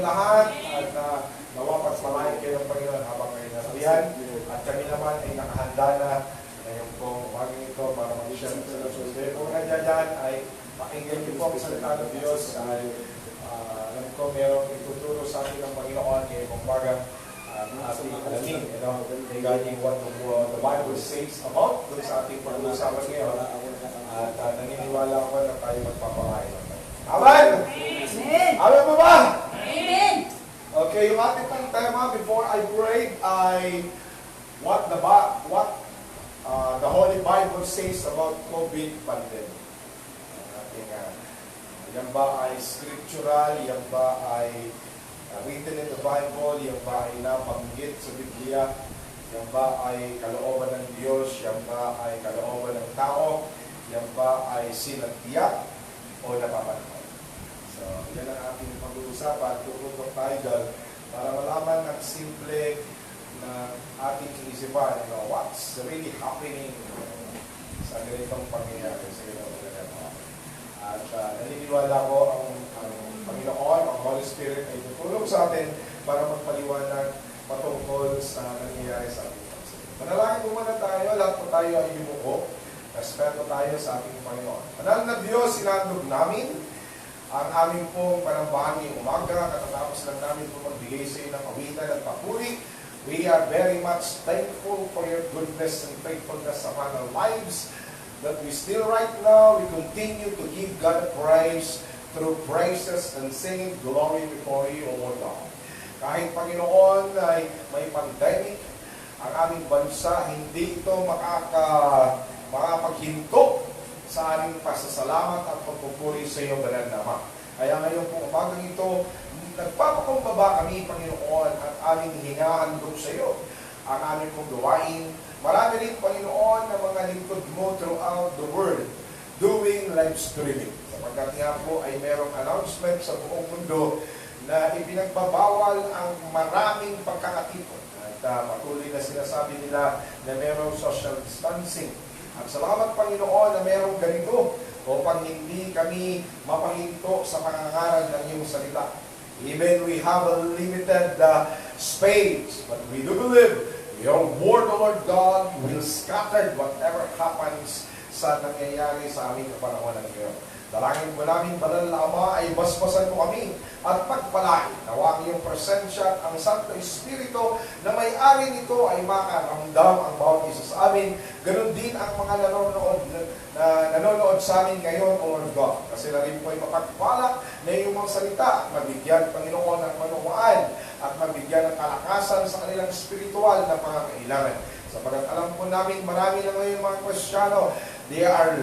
lahat at nawa pagpalain kayo ng Panginoon habang kayo nariyan. At kami naman ay nakahanda na ngayon pong umagang ito para mag-share sa Diyos. Kaya kung nandiyan dyan ay pakinggan niyo po ang salita ng Diyos. Alam ko merong ituturo sa atin ng Panginoon kaya kung bagang ating alamin regarding what the Bible says about dun sa ating pag-uusapan ngayon. At naniniwala ko na tayo magpapalain. Amen! Amen! Amen mo ba? Amen! Okay, yung ating pang tema before I pray ay what the Holy Bible says about COVID pandemic. Yan ba ay scriptural? Yan ba ay written in the Bible? Yan ba ay nabanggit sa Biblia? Yan ba ay kalooban ng Diyos? Yan ba ay kalooban ng tao? Yan ba ay sinadya o napapanahon? So, yan ang ating pag-uusapan. Tututok tayo dyan para malaman ng simple na ating inisipan, what's really happening sa ganitong pangyayari sa ganitong pangyayari. At naniniwala ko ang Panginoon, ang Holy Spirit ay tutulong sa atin para magpaliwanag patungkol sa nangyayari sa ating pagsasabi. Manalangin po muna tayo, lahat po tayo ay yumuko. Respeto tayo sa ating Panginoon. Manal na Diyos, sinandog namin ang aming pong panambahan ngayong umaga. Katatapos lang namin po magbigay sa iyo ng awitan at papuri. We are very much thankful for your goodness and faithfulness upon our lives. That we still right now, we continue to give God praise through praises and singing glory before you, O Lord God. Kahit Panginoon ay may pandemic, ang aming bansa, hindi ito makapaghinto sa aming pasasalamat at pagpupuri sa iyong banal na Ama. Kaya ngayon po umagang ito, nagpapakumbaba kami, Panginoon, at aming hinahandog sa iyo ang aming pong gawain. Marami rin, Panginoon, na mga lingkod mo throughout the world doing live streaming. Sapagkat nga po ay merong announcement sa buong mundo na ipinagbabawal ang maraming pagkakatipon. At patuloy na sinasabi nila na merong social distancing. At salamat, Panginoon, na merong ganito upang hindi kami mapahinto sa pangangaral ng iyong salita. Even we have a limited space, but we do believe your word, O Lord God, will scatter whatever happens sa nangyayari sa aming kapanahonan ngayon. Dalangin po namin, Banal na Ama, ay basbasan mo kami at pagpalain. Nawa ang iyong presensya at ang Santo Espiritu na may-ari nito ay makaramdam ang bawat isa sa amin. Ganon din ang mga nanonood sa amin ngayon, O Lord God. Kasi na rin po ay mapagpalak na iyong mga salita, mabigyan, Panginoon, ng manuwaan at mabigyan ng kalakasan sa kanilang spiritual na pangangailangan. Sapagat alam po namin, marami na ngayon mga Kristiyano, they are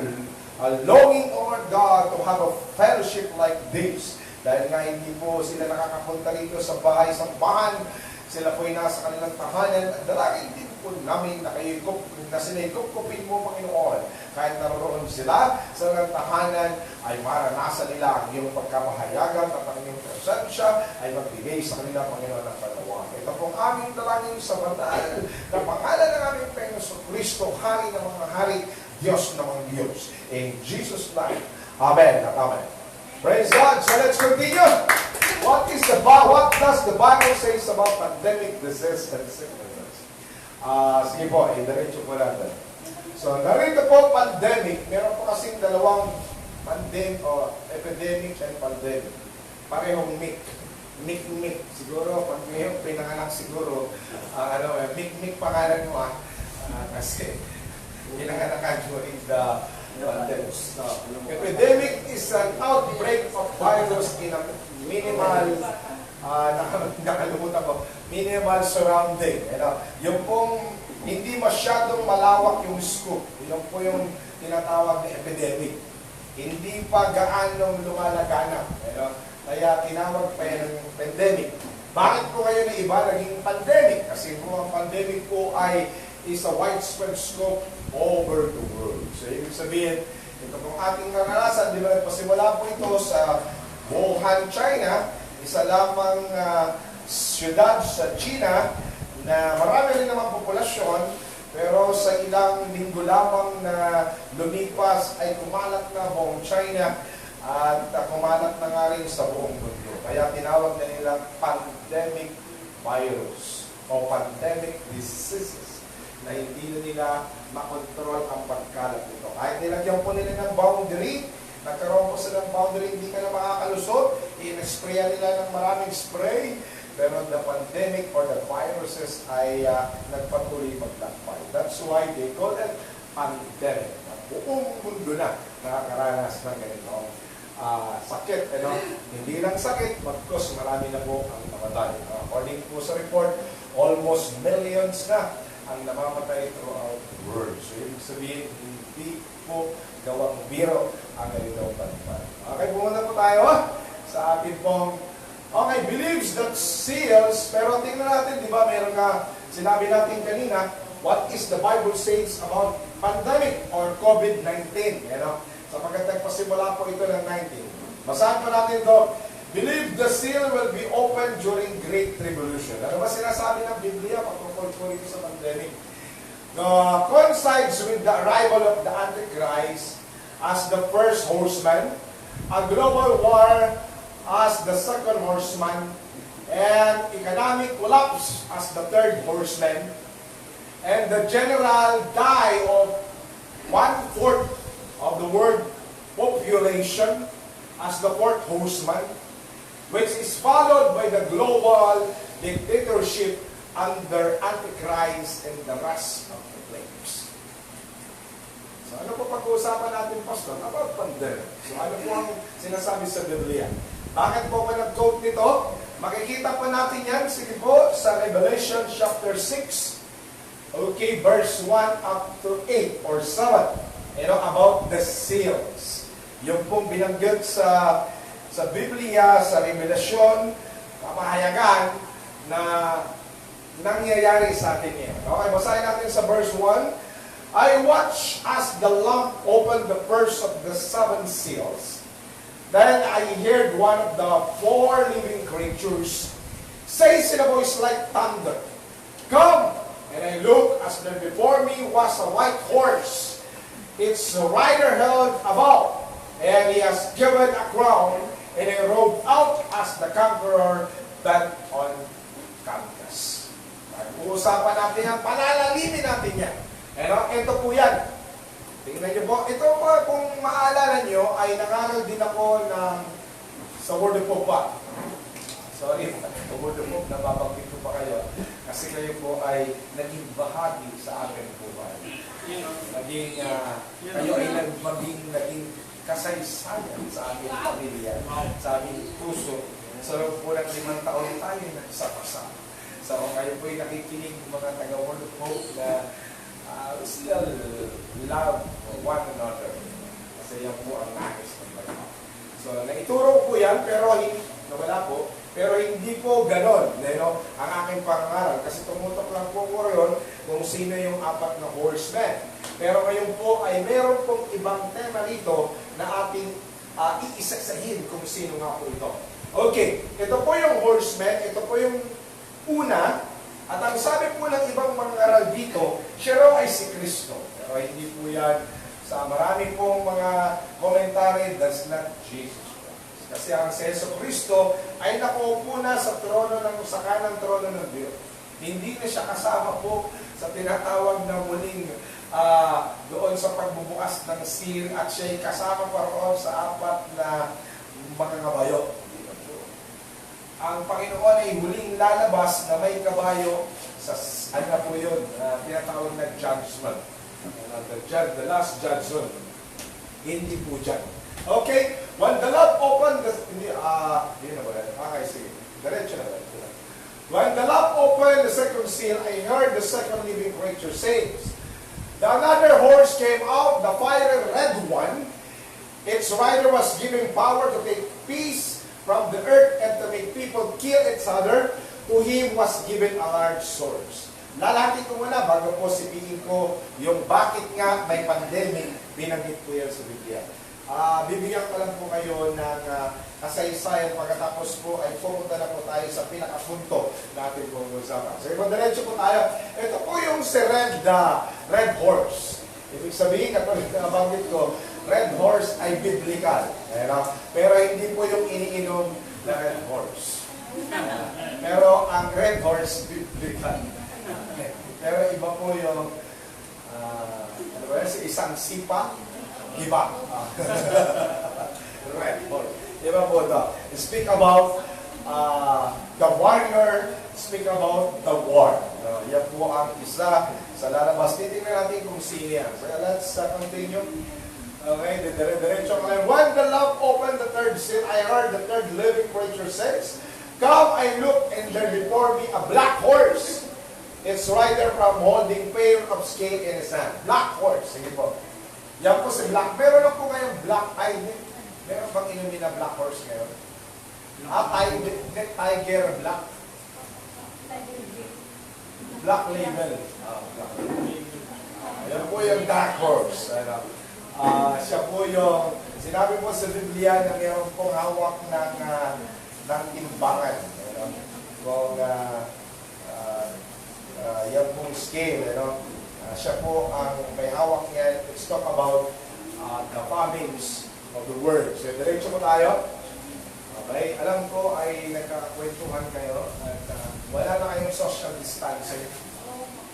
longing, O Lord God, to have a fellowship like this. Dahil nga hindi po sila nakakapunta rito sa bahay-sambahan, sila po ay nasa kanilang tahanan. Dalangin din po namin na sinigupkupin mo, Panginoon. Kahit naroon sila sa kanilang tahanan, ay maranasan nila ang iyong pagkapahayagan at ang iyong presensya ay magbigay sa kanila, Panginoon, ng panawagan. Ito pong aming dalangin sa banal na pangalan ng aming Panginoon Kristo, Hari ng mga hari, Diyos ng mga Diyos. In Jesus' name. Amen at amen. Praise God. So let's continue. What does the Bible say about pandemic disease and sicknesses? Sige po, diretso po natin. So narito po pandemic. Meron po kasing dalawang epidemic and pandemic. Parehong Mic. Siguro, pag ngayong pinanganak siguro, Mic pangalan mo kasi pinanganakan during the pandemic. Epidemic is an outbreak of virus in a minimal, nakalimutan ko, minimal surrounding. Yung pong hindi masyadong malawak yung scope. Yun po yung tinatawag na epidemic. Hindi pa gaanong lumalaganap. Kaya tinawag pa yan ng pandemic. Bakit po kayo na iba naging pandemic? Kasi po ang pandemic po ay is a widespread scope over the world. So, ibig sabihin, ito pong ating naranasan, di ba, pasimula po ito sa Wuhan, China, isa lamang syudad sa China na marami rin naman populasyon, pero sa ilang linggo lamang na lumipas ay kumalat na buong China At kumalat na nga rin sa buong mundo. Kaya tinawag na nila pandemic virus o pandemic diseases na hindi na nila makontrol ang pagkalat nito. Kahit nilagyan po nila ng boundary, nagkaroon po sila ng boundary, hindi ka na makakalusot, in-sprayan nila ng maraming spray, pero the pandemic or the viruses ay nagpatuloy maglakbay. That's why they call it pandemic. Buong mundo na nakakaranas ng ganitong sakit. Hindi lang sakit, bagkus marami na po ang namatay. According po sa report, almost millions na ang namamatay throughout the world. So, ibig sabihin, hindi po gawang biro ang ganitong panipay. Okay, pumunta po tayo sa ating pong believes that seals, pero tingnan natin, di ba, meron nga, sinabi natin kanina, what is the Bible says about pandemic or COVID-19, sapagkat nagpasimula po ito ng 19. Basahan pa natin ito, believe the seal will be open during Great Tribulation. Ano ba sinasabi ng Biblia patungkol po ito sa pandemic? Coincides with the arrival of the Antichrist as the first horseman, a global war as the second horseman, and economic collapse as the third horseman, and the general die of 1/4 of the world population as the fourth horseman, which is followed by the global dictatorship under Antichrist and the rest of the flames. So ano po pag-uusapan natin, Pastor? About pandemic. So ano po ang sinasabi sa Biblia? Bakit po ako nag-quote nito? Makikita po natin yan, sige po, sa Revelation chapter 6, verse 1 up to 8 or 7, about the seals. Yung pong binanggit sa Biblia, sa Revelasyon, papahayagan na nangyayari sa atin yan. Okay, basahin natin sa verse 1. I watched as the lamp opened the first of the 7 seals. Then I heard one of the 4 living creatures says in a voice like thunder, "Come!" And I looked, as there before me was a white horse. Its rider held a bow, and he has given a crown, and he rode out as the conqueror bent on canvas. Uusapan natin yan, palalalimin natin yan. Ito po yan. Tingnan niyo po. Ito po, kung maalala niyo, ay nangaral din ako sa Word of God. Sorry, sa Word of God, nababanggit ko pa kayo. Kasi kayo po ay naging bahagi sa akin po ba. Kayo ay naging kasaysayan sa aming pamilya, sa aming puso. So, pulang 5 taon tayo nagsapasa. So, kayo po ay nakikinig mga taga-Word of Hope na we still love one another. Kasi yan po ang nais ng Panginoon. So, naituro po yan, pero nawala po. Pero hindi po ganon, ang aking pangaral. Kasi tumutok lang po ko rin kung sino yung 4 na horsemen. Pero ngayon po ay meron pong ibang tema rito na ating iisasahin kung sino nga po ito. Okay, ito po yung horsemen, ito po yung una. At ang sabi po ng ibang mangaral dito, siya raw ay si Kristo. Pero hindi po yan. Sa marami pong mga komentary, that's not Jesus. Kasi ang si Yesu Kristo ay nakaupo na sa kanang trono ng Diyos. Hindi na siya kasama po sa tinatawag na muling doon sa pagbubukas ng seal at siya ay kasama pa roon sa 4 na mga kabayo. Ang Panginoon ay huling lalabas na may kabayo sa po yun, tinatawag na judgment. The last judgment. Hindi po dyan. Okay, when the Lord opened the... sige. Diretso na ba? When the Lord opened the second seal, I heard the second living creature say, the another horse came out, the fiery red one. Its rider was given power to take peace from the earth and to make people kill each other. To him was given a large sword. Lalaki ko muna bago po sipihin ko yung bakit nga may pandemic, binanggit ko yan sa Biblia. Bibigyan ko lang po kayo ng kasaysayan pagkatapos po ay pumunta na po tayo sa pinakapunto natin po usapan. So, diretso po tayo. Ito po yung si red horse. Ibig sabihin, katulad na nabanggit ko, red horse ay biblical. Pero hindi po yung iniinom na red horse. Pero ang red horse, biblical. Pero iba po yung ano ba yun? Isang sipa, iba. Red horse. Iba po ito. Speak about the warrior, speak about the war. Yan po ang isa sa lalabas. Titingnan natin kung sino yan. So let's continue. Okay, dire-diretso ko lang. When the lamp opened the third seal, I heard the third living creature says, "Come, I look, and there before me a black horse. Its rider from holding pair of scale in his hand." Black horse. Sige po. Yan po si black. Meron lang po ngayong black eye. Meron bang inumin na black horse ngayon? Tiger black. Black label. Black label. Yan po yung dark horse. Siya po yung, sinabi po sa Biblia na mayroon pong hawak ng timbangan. Kung yan pong scale. Siya po ang may hawak niya. Let's talk about the famines of the world. So, diretso po tayo. Okay, alam ko ay nagkakwentuhan kayo at wala na kayong social distancing.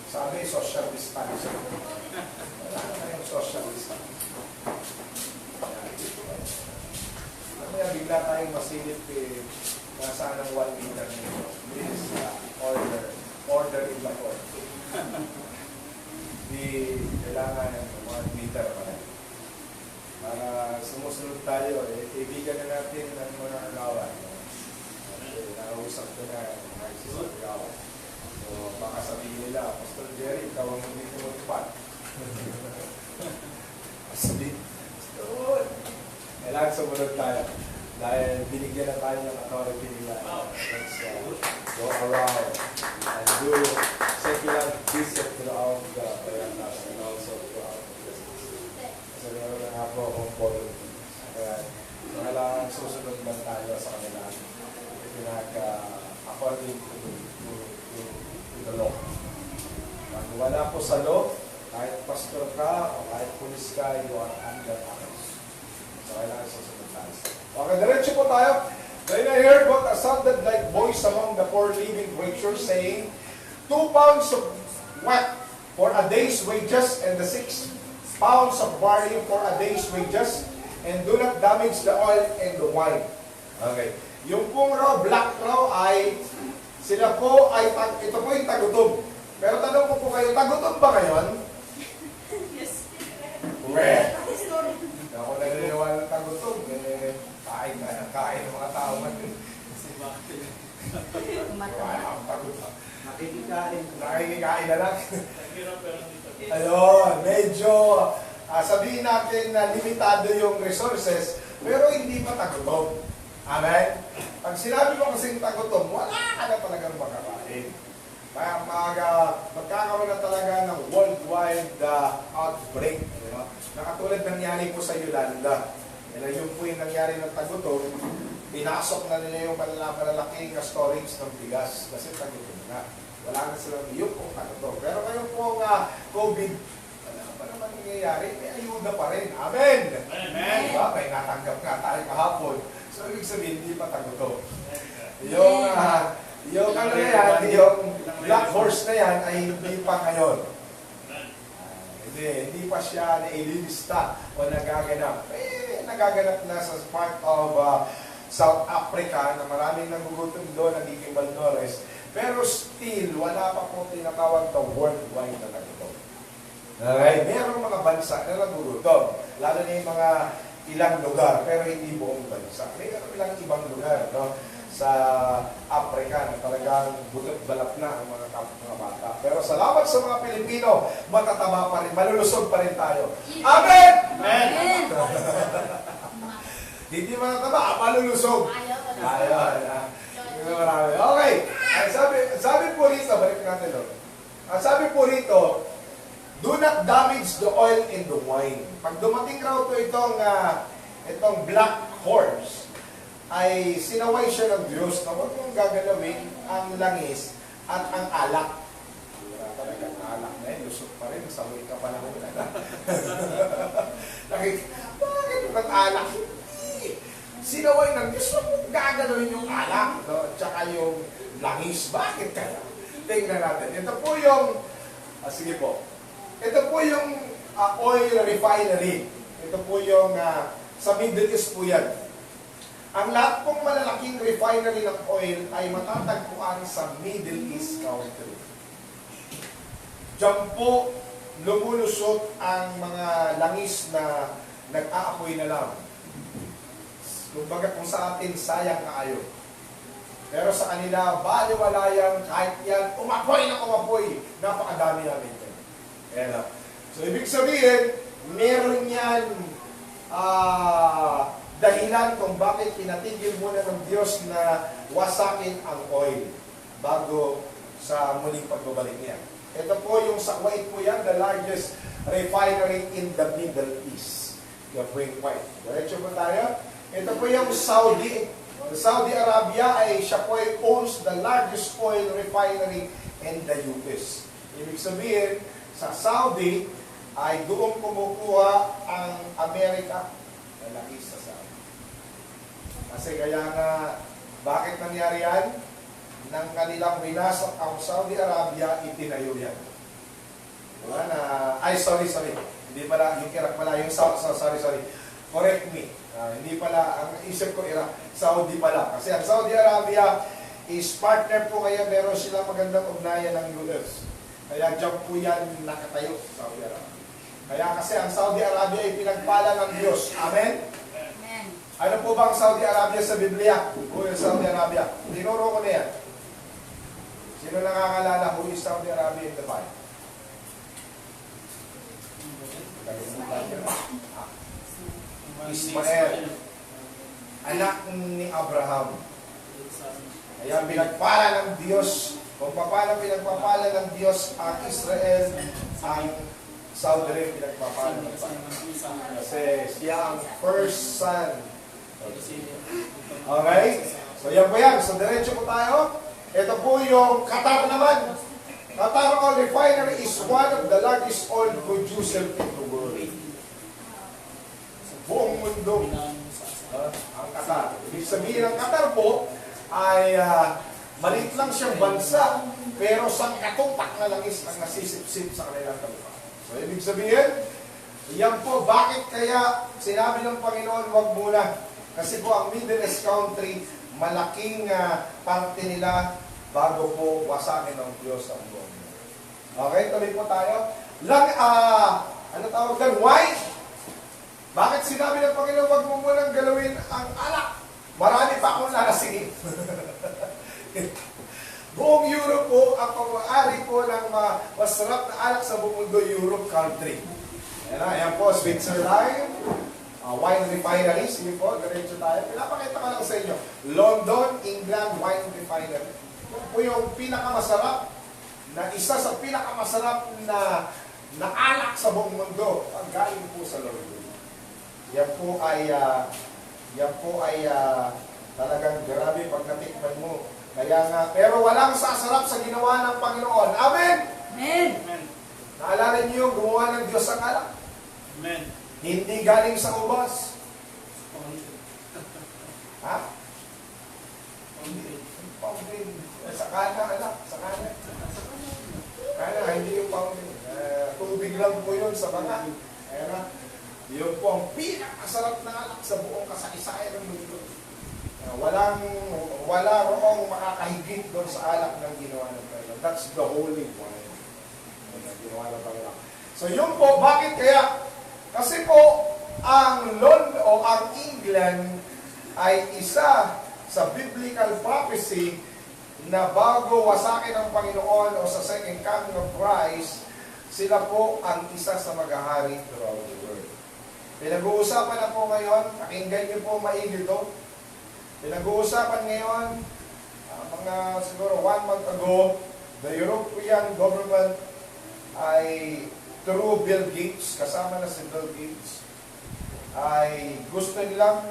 Sabi, social distancing. Wala na kayong social distancing. Kaya bigla tayong masilip nasaan ang 1 meter nito. Please, order in the court. Di kailangan ng 1 meter pa rin. Para sumusunod tayo, ibigan na natin ng mga agawan. Nausap ko na ng agawan. So, baka sabihin nila, Pastor Jerry, ikaw ang hindi tumutupad. Sabihin, Pastor, kailangan sumunod tayo. Dahil binigyan na tayo ng authority nila. Let's go around and do secular visit throughout the Payanas and also throughout the business. Kasi meron na nga po akong volunteers. Kaya kailangan susunod lang tayo sa kanila. According to the law. Pag wala po sa law, kahit pastor ka o kahit pulis ka, you are under arrest. So kailangan susunod tayo. Okay, diretso po tayo. Then I heard what sounded like voice among the 4 living creatures saying, 2 pounds of wheat for a day's wages and the 6 pounds of barley for a day's wages, and do not damage the oil and the wine. Okay. Yung pong raw, black raw ay, sila po ay, ito po yung tagutom. Pero tanong ko po kayo, tagutom ba ngayon? Yes. Well, ako naniniwala ng tagutom. Kain ng mga tao man. Wala akong tagutom. Nakikikain na lang. Ayun, medyo sabihin natin na limitado yung resources, pero hindi pa tagutom. Amen? Pag sinabi mo kasing tagutom, wala ka na talagang makakain. Kaya magkakaroon na talaga ng worldwide outbreak. Nakatulad nangyari po sa Yolanda. Yun po yung nangyari ng tagutom, pinasok na nila yung malalaking storage ng bigas kasi tagutom na. Wala na silang iyong kung tagutom. Pero ngayon po COVID, wala pa naman nangyayari, may ayuda pa rin. Amen! Amen! Diba? May natanggap nga tayo kahapon. So, ibig sabihin, hindi pa tagutom. Yung ano na yan, yung black horse na yan ay hindi pa ngayon. Hindi pa siya naililista o nagaganap. Nagaganap na sa part of South Africa na maraming nagugutom doon, nagiging Baldores. Pero still, wala pa po tinatawag na worldwide na tagutom. Okay? Merong mga bansa na nagugutom. Lalo na yung mga ilang lugar, pero hindi buong bansa. Mayroon ilang ibang lugar, no? Sa Africa na talagang butot-balat na ang mga bata. Pero salamat sa mga Pilipino, matataba pa rin, malulusog pa rin tayo. Amen! Amen! Hindi matataba, malulusog. Ayaw. Okay. Sabi po rito, balik natin doon. Sabi po rito, do not damage the oil in the wine. Pag dumating raw to itong black horse, ay sinaway siya ng Diyos na huwag mong gagalawin ang langis at ang alak. Wala talagang alak na yun. Lusot pa rin. Sawi ka pa lang. Bakit ang alak? Hindi. sinaway ng Diyos, huwag mong gagalawin yung alak, no? At saka yung langis. Bakit kaya? Tingnan natin. Ito po yung, sige po, ito po yung oil refinery. Ito po yung, sa Middle East po yan. Ang lahat pong malalaking refinery ng oil ay matatagpuan sa Middle East country. Diyan po lumulusot ang mga langis na nag-aapoy na lang. Kumbaga kung sa atin, sayang kaayo. Pero sa kanila, baliwala yan, kahit yan, umapoy na umapoy. Napakadami namin yan. Ayan. So, ibig sabihin, meron yan dahilan kung bakit pinatigil muna ng Diyos na wasakin ang oil bago sa muling pagbabalik niya. Ito po yung sa Kuwait po yan, the largest refinery in the Middle East. Yung po yung Kuwait. Diretso po tayo. Ito po yung Saudi. Saudi Arabia ay siya po ay owns the largest oil refinery in the US. Ibig sabihin, sa Saudi ay doon kumukuha ang Amerika na langis sa Saudi. Kasi kaya nga, bakit nangyari yan? Nang kanilang winasok ang Saudi Arabia, itinayo yan. Diba na, sorry. Hindi pala, yung Iraq pala, yung sorry. Correct me. Hindi pala, ang isip ko Iraq, Saudi pala. Kasi ang Saudi Arabia is partner po kaya meron silang magandang ugnayan ng US. Kaya dyan po yan nakatayo sa Saudi Arabia. Kaya kasi ang Saudi Arabia ay pinagpala ng Diyos. Amen? Amen. Ano po ba ang Saudi Arabia sa Biblia? Who is Saudi Arabia? Tinuro ko na yan. Sino nakakalala who is Saudi Arabia in the Bible? Ismael, anak ni Abraham. Kaya pinagpala ng Diyos, kung paano pinagpapala ng Diyos ang Israel, ang Saudi rin pinagpapala ng Diyos. Kasi siya ang first son. Okay? So yan po yan. So diretso po tayo. Ito po yung Qatar naman. Qatar Oil Refinery is one of the largest oil producer in the world. Buong mundo. Ang Qatar. Ibig sabihin ng Qatar po ay maliit lang siyang bansa, pero sangkatutak na langis ang nasisip-sip sa kanilang kalupa. So ibig sabihin, yan po, bakit kaya sinabi ng Panginoon, wag muna? Kasi po ang Middle East country, malaking parte nila bago po wasakin ng Diyos ang buong. Okay, tuloy po tayo. Ano tawag doon? Why? Bakit sinabi ng Panginoon, wag mo munang galawin ang alak? Marami pa akong lalasingin. Buong Europe po, ang pag-aari po ng masarap na alak sa buong mundo, Europe country. Ayan po, Switzerland, wine refinery. Sige po, diretso tayo. Pinapakita ko lang sa inyo. London, England, wine refinery. Ito po yung pinakamasarap na isa sa pinakamasarap na alak sa buong mundo. Ang galing po sa London. Yan po ay talagang grabe pag natikman mo. Kaya nga, pero walang sasarap sa ginawa ng Panginoon. Amen? Amen. Naalala niyo yung gumawa ng Diyos ang alak? Amen. Hindi galing sa ubas. Ha? Fountain. Sa kana, alak. Sa kana. Kana, hindi yung fountain. Tubig lang po yun sa banga. Kaya yun po ang pinakasarap na alak sa buong kasaysayan ng mundo. Wala roong makakahigit doon sa alak ng ginawa ng Panginoon. That's the holy wine. Ginawa ng Panginoon. So yun po, bakit kaya? Kasi po, ang London o ang England ay isa sa biblical prophecy na bago wasakin ng Panginoon o sa second coming of Christ, sila po ang isa sa maghahari throughout the world. Pinag-uusapan na po ngayon, pakinggan niyo po maigi ito. Pinag-uusapan ngayon, mga siguro 1 month ago, the European government ay through Bill Gates, kasama na si Bill Gates, ay gusto nilang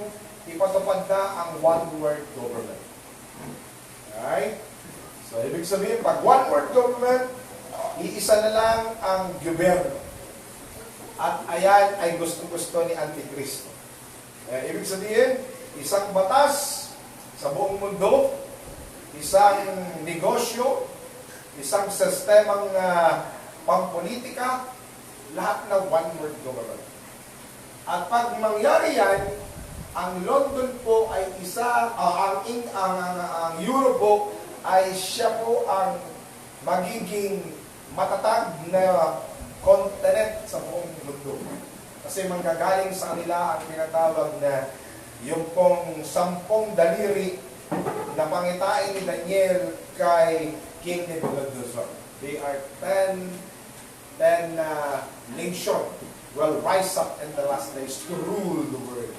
ipatupad na ang one-world government. Alright? So, ibig sabihin, pag one-world government, iisa na lang ang gobyerno. At ayan ay gusto-gusto ni Antikristo. Ibig sabihin, isang batas sa buong mundo, isang negosyo, isang sistemang pampolitika, lahat na one world government. At pag mangyari yan, ang London po ay ang Europe po ay siya po ang magiging matatag na continent sa buong mundo. Kasi manggagaling sa kanila ang tinatawag na yung pong 10 daliri na pangitain ni Daniel kay King Nebuchadnezzar. They are 10 nation will rise up in the last days to rule the world.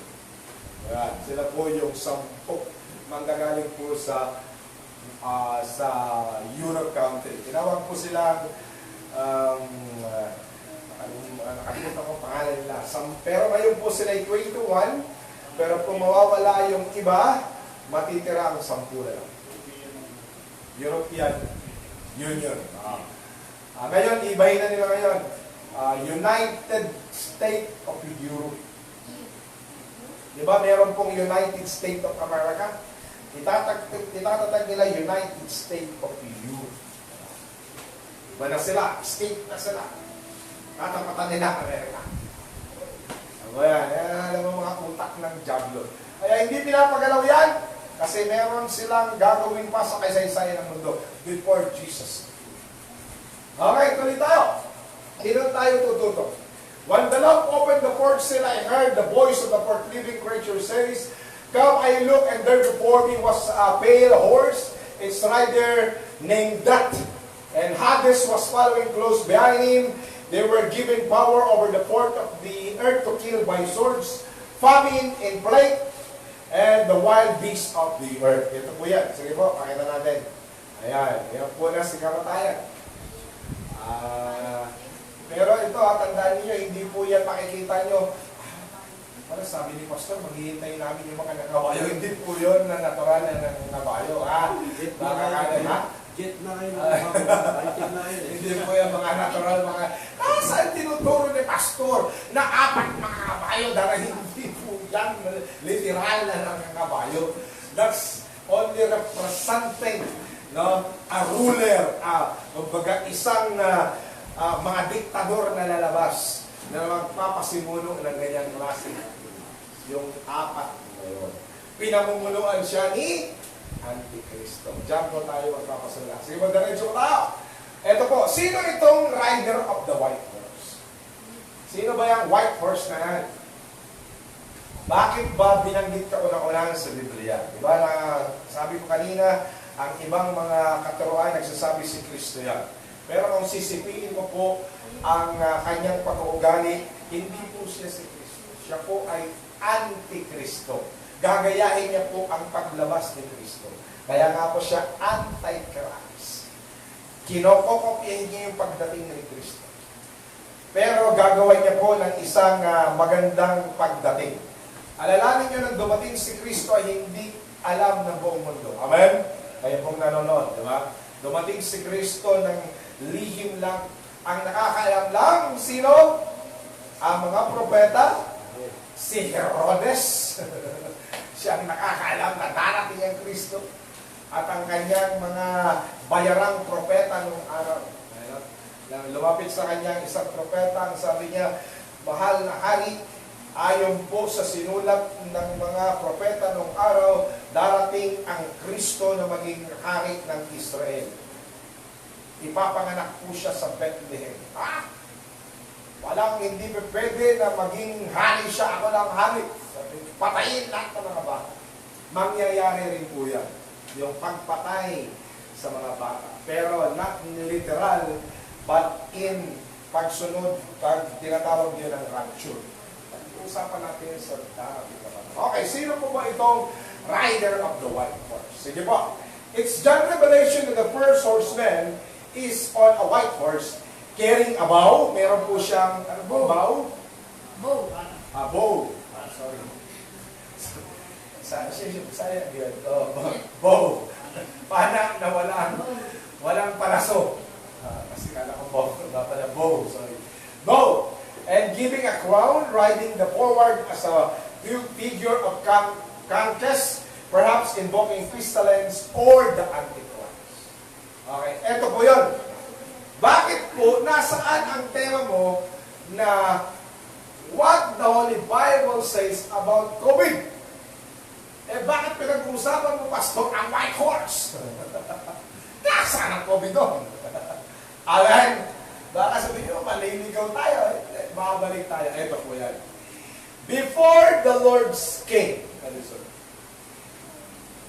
Yan. Sila po yung 10 manggagaling po sa Europe country. Tinawag po silang nakalimutan ko pangalan nila. Pero ngayon po sila ay 21, pero kung mawawala yung iba, matitira ang 10 na lang. European Union. Ngayon, ibahin na nila ngayon. United States of Europe. Diba meron pong United States of America? Itatatag nila United States of Europe. Iba na sila, state na sila. Tatapatan nila Amerika. Alam mo mga utak ng Diablo. Kaya hindi pinapagalaw yan kasi meron silang gagawin pa sa kaysaysayan ng mundo before Jesus. Okay, tuloy tayo. Dito tayo tututo. When the Lamb opened the fourth seal, I heard the voice of the fourth living creature says, Come, I look, and there before me was a pale horse. Its rider named Death. And Hades was following close behind him. They were given power over the fourth of the earth to kill by swords, famine, and plague, and the wild beasts of the earth. Ito po yan. Sige po, pakita natin. Ayan. Yan po na si kamatayan. Pero ito, tandaan niyo, hindi po yan makikita nyo. Ano sabi ni Pastor, maghihintay namin yung mga nakabayo. Hindi po yun na natural na nakabayo. Baka kanan, ha? Jet na kayo. Hindi po yan mga natural, mga... Saan tinuturo ni Pastor na 4 mga kabayo? Dahil hindi po yan literal na nakabayo. That's only representing a ruler, isang mga diktador na lalabas na magpapasimuno ng ganyang klase. Yung 4 ngayon. Pinamumunuan siya ni Antikristo. Diyan po tayo magpapasula. Sige, magdaredyo tayo. Ito po, sino itong rider of the white horse? Sino ba yung white horse na yan? Bakit ba binanggit ka unang-unang sa Biblia? Diba na sabi ko kanina, ang ibang mga katuruan nagsasabi si Kristo yan. Pero kung sisipiin mo po ang kanyang pag-uugali, hindi po siya si Kristo. Siya po ay Antikristo. Gagayahin niya po ang paglabas ni Kristo. Kaya nga po siya Antichrist. Kinokopyahin niya yung pagdating ni Kristo. Pero gagawin niya po ng isang magandang pagdating. Alalahanin niyo nang dumating si Kristo ay hindi alam ng buong mundo. Amen? Kayo pong nanonood, di ba? Dumating si Kristo ng lihim lang. Ang nakakaalam lang, sino? Ang mga propeta? Si Herodes. Siya ang nakakaalam na darating ang Kristo. At ang kanyang mga bayarang propeta noong araw. Lumapit sa kanyang isang propeta, ang sabi niya, mahal na hari, ayon po sa sinulat ng mga propeta noong araw, darating ang Kristo na maging hari ng Israel. Ipapanganak po siya sa Bethlehem. Walang hindi pwede na maging hari siya. Ako lang hari. Patayin lahat ng mga bata. Mangyayari rin po yan. Yung pagpatay sa mga bata. Pero not literal, but in pagsunod, pag tinatawag yun ang rapture. Usapan natin sa darating na panahon. Okay, sino po ba itong rider of the white horse? Sige po. It's John Revelation that the first horseman is on a white horse carrying a bow. Meron po siyang, ano po, bow? Bow. Bow. Sorry. Saya yun. Bow. Pana na walang paraso. Kasi kala ko bow. Pala bow. Sorry. Bow. And giving a crown, riding the forward as a figure of Conquest, perhaps invoking pestilence or the Antichrist. Okay, eto po yun. Bakit po, nasaan ang tema mo na what the Holy Bible says about COVID? Eh bakit pinag-uusapan mo, Pastor, ang white horse? Nasaan ang COVID doon? Alam, baka sabihin nyo, maliligaw tayo. Makabalik tayo. Eto po yan. Before the Lord's came,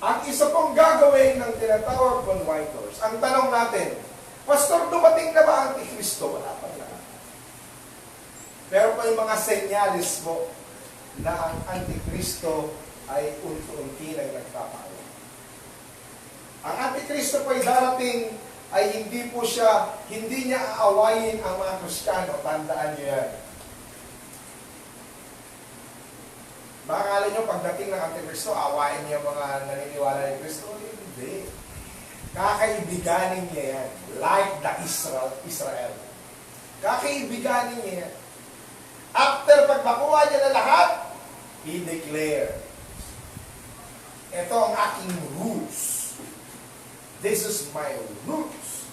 ang isa pong gagawin ng tinatawag kong white horse, ang tanong natin, Pastor, dumating na ba ang Antikristo? Wala pa lang. Pero pa yung mga senyalis mo na ang Antikristo ay unti-unti na nagpapaalam. Ang Antikristo po ay darating ay hindi niya aawayin ang mga Kristiyano. Tandaan niyo yan. Makakala nyo, pagdating ng Antikristo, aawayin niya mga naniniwala ni Kristo? Hindi. Kakaibiganin niya yan. Like the Israel. Kakaibiganin niya yan. After pag makuha niya na lahat, He declared, ito ang aking rules. This is my rules.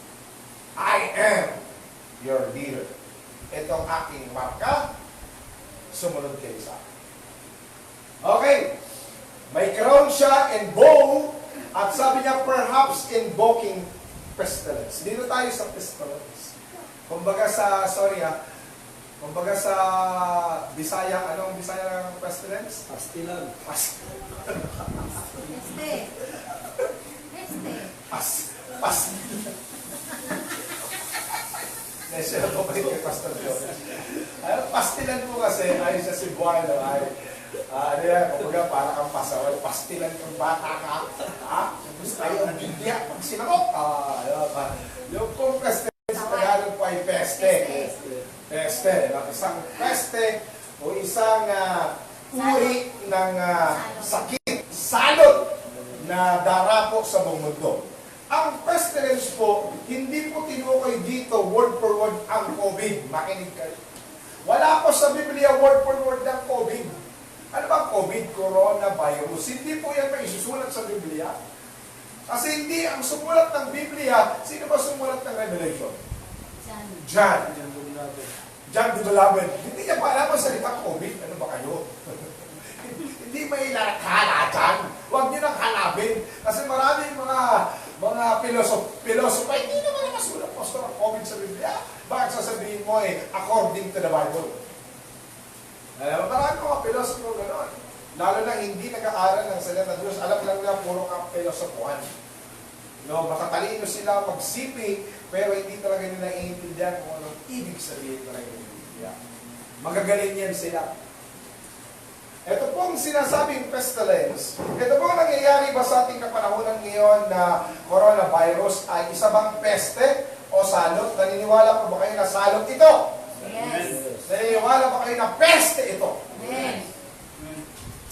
I am your leader. Ito ang aking marka. Sumunod kayo sa akin. Okay. May crown siya and bow. At sabi niya, perhaps invoking pestilence. Dito tayo sa pestilence. Kumbaga sa Bisaya, anong Bisaya ng pestilence? Pastilan. Nesya po kayo kay Pastor Joe. Pastilan po kasi, ay sa Cebuano, kumbaga para kang pasawal, pastilan kang bata ka, gusto kayo ang bigya pag sinakot. Yung kong pestilence sa Tagalog po ay peste. Peste. Isang peste o isang uri ng sakit, salot na darapo sa buong mundo. Ang pestilence po, hindi po tinukoy dito word for word ang COVID. Makinig kayo. Wala po sa Biblia word for word ang COVID. Ano ba COVID? Coronavirus. Hindi po yan may isusulat sa Biblia. Kasi hindi ang sumulat ng Biblia, sino ba sumulat ng Revelation? John. John the Beloved. Hindi niya pa alam ang salita COVID. Ano ba kayo? Hindi may lakala dyan. Huwag niyo nang hanapin. Kasi maraming mga pilosopa, hindi naman nakasulat po sa COVID sa Biblia. Bakit sasabihin mo according to the Bible? Maraming mga pilosopo gano'n. Lalo na hindi nag-aaral ng salita ng Diyos. Alam lang nila puro kang pilosopuan. Matatalino sila magsipi, pero hindi talaga nila iintindihan kung anong ibig sabihin talaga ng Biblia. Magagaling yan sila. Ito pong sinasabing pestilence, ito pong nangyayari ba sa ating kapanahonan ngayon na coronavirus ay isa bang peste o salot? Naniniwala po ba kayo na salot ito? Yes. Naniniwala ba kayo na peste ito? Yes.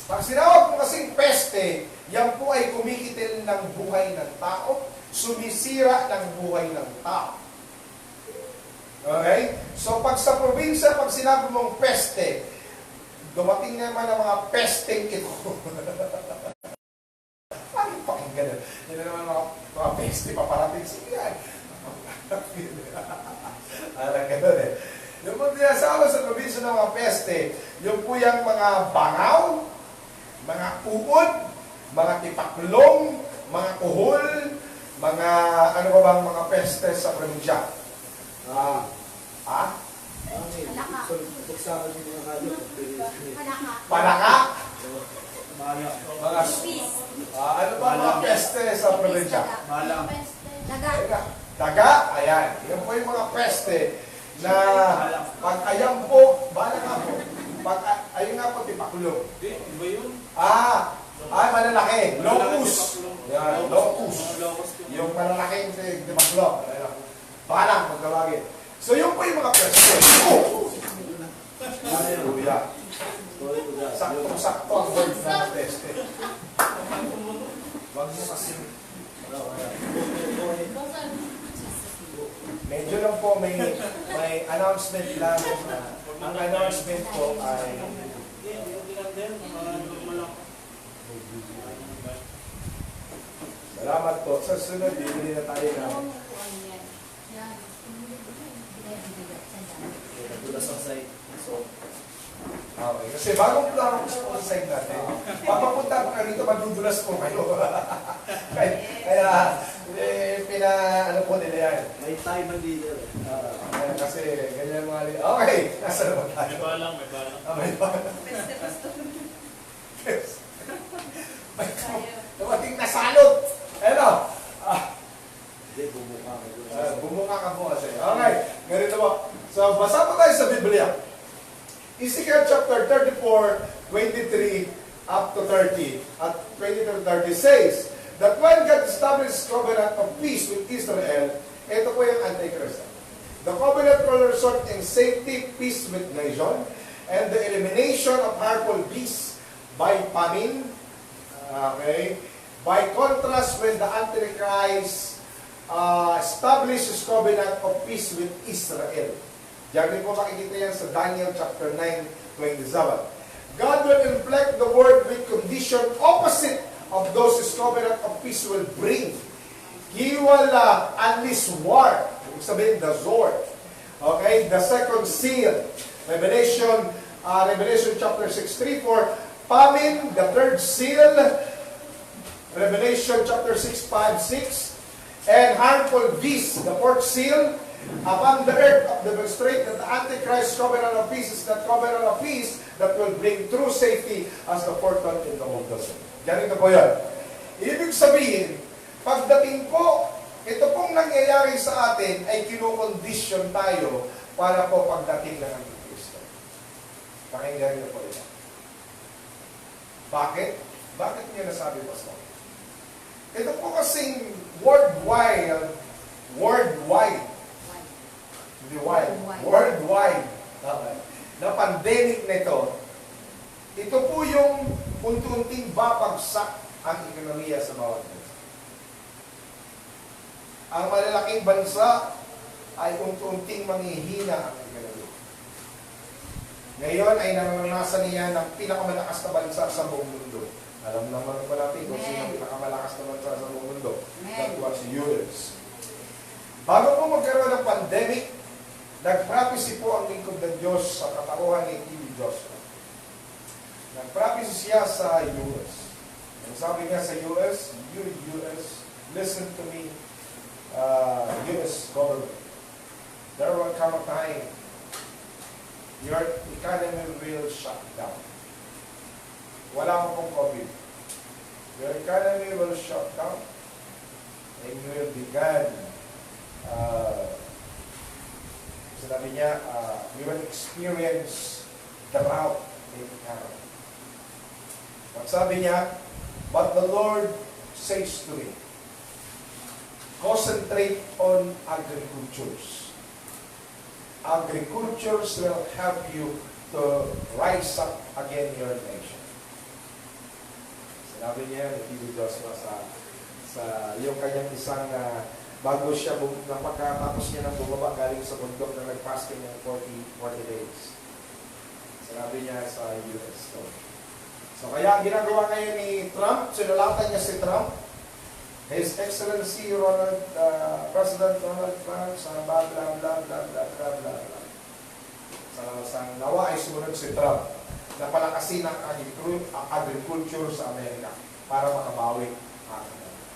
Pag sinawag mo kasing peste, yan po ay kumikitil ng buhay ng tao, sumisira ng buhay ng tao. Okay? So pag sa probinsya, pag sinabi mong peste, dumating naman ang mga pesteng ito. Bakit pakinggan? Yan na naman mga peste paparating. Sige yan. Alam gano'n Yung mga sinasawa sa probinsya ng mga peste, yung po yung mga bangaw, mga uod, mga tipaklong, mga kuhol, mga ano ba bang mga peste sa probinsya? Palaka? Mga ano ba mga peste sa probinsya? Daga? Ayan. Yan po yung mga peste na pag ayan po, bala nga po, pag ayun nga po, tipaklong. Iba yun? Malalaki. Locus. Yan, locus. Yung malalaking tipaklong. Balang, magkawagin. So, yung po yung mga peste. Hallelujah. Sakto-sakto ang word na peste. Huwag mo kasi. Medyo lang po may announcement lang. Ang announcement po ay Salamat po. Sa sunod, bibili na tayo na. Nadulas ang site. So, Okay, kasi bagong plano ko sa side natin. Papapunta ko na rito, madudulas po kayo. Kaya ano po nila yan. may time ang leader. Kasi ganyan mga okay, nasa naman tayo. May balang, may balang. May balang. Basta-basta. Yes. Dumating na salot. Ano? Hindi, bumuka. Bumuka ka po kasi. Okay, ganito po. So, basa po tayo sa Biblia. Ezekiel chapter 34, 23 up to 30. At 20 to 30 says, that when God established covenant of peace with Israel, ito po yung Antichrist. The covenant will result in safety, peace with nation, and the elimination of harmful beasts by famine. Okay? By contrast, when the Antichrist establishes covenant of peace with Israel. Diyan rin po makikita yan sa Daniel chapter 9, 27. God will inflict the world with condition opposite of those his covenant of peace will bring. He will unleash war. Ibig sabihin, the sword. Okay? The second seal. Revelation chapter 6, 3, 4. Famine, the third seal. Revelation chapter 6, 5, 6. And harmful beasts, the fourth seal. Upon the earth of demonstrate that the Antichrist covenant of peace is that covenant of peace that will bring true safety as the foretold in the Old Testament. Ganito po yan. Ibig sabihin, pagdating po, ito pong nangyayari sa atin ay kinukondisyon tayo para po pagdating ng Antikristo. Pakinggan niyo po ito. Bakit? Bakit niyo nasabi, Pastor? Ito po kasing worldwide, hindi worldwide, na pandemic nito, ito po yung unti-unting babagsak ang ekonomiya sa bawat bansa. Ang malalaking bansa ay unti-unting manghihina ang ekonomiya. Ngayon ay naranasan niya ng pinakamalakas na bansa sa buong mundo. Alam naman po natin kung sino ang pinakamalakas na bansa sa buong mundo. That was US. Bago po magkaroon ng pandemic, nag-prophecy po ang lingkod ng Diyos sa katauhan ni TV Joshua. Nag-prophecy siya sa US. Ang sabi niya sa US, US, listen to me, US government. There will come a time your economy will shut down. Wala mo pong COVID. Your economy will shut down and you will begin sinabi niya, we will experience drought in economy. At sabi niya, but the Lord says to me, concentrate on agricultures. Agricultures will help you to rise up again your nation. Sinabi niya, ni Joshua sa yung kanyang isang bago siya, napagkatapos niya ng bumaba galing sa bundok na nag-fasting ng 40 days. Sinabi niya sa US. So kaya ang ginagawa ngayon ni Trump, sinulatan niya si Trump, His Excellency President Donald Trump, sa blah blah blah blah blah blah blah blah. Sa nawa ay sumunod si Trump na palakasin ang agriculture sa Amerika para makabawi.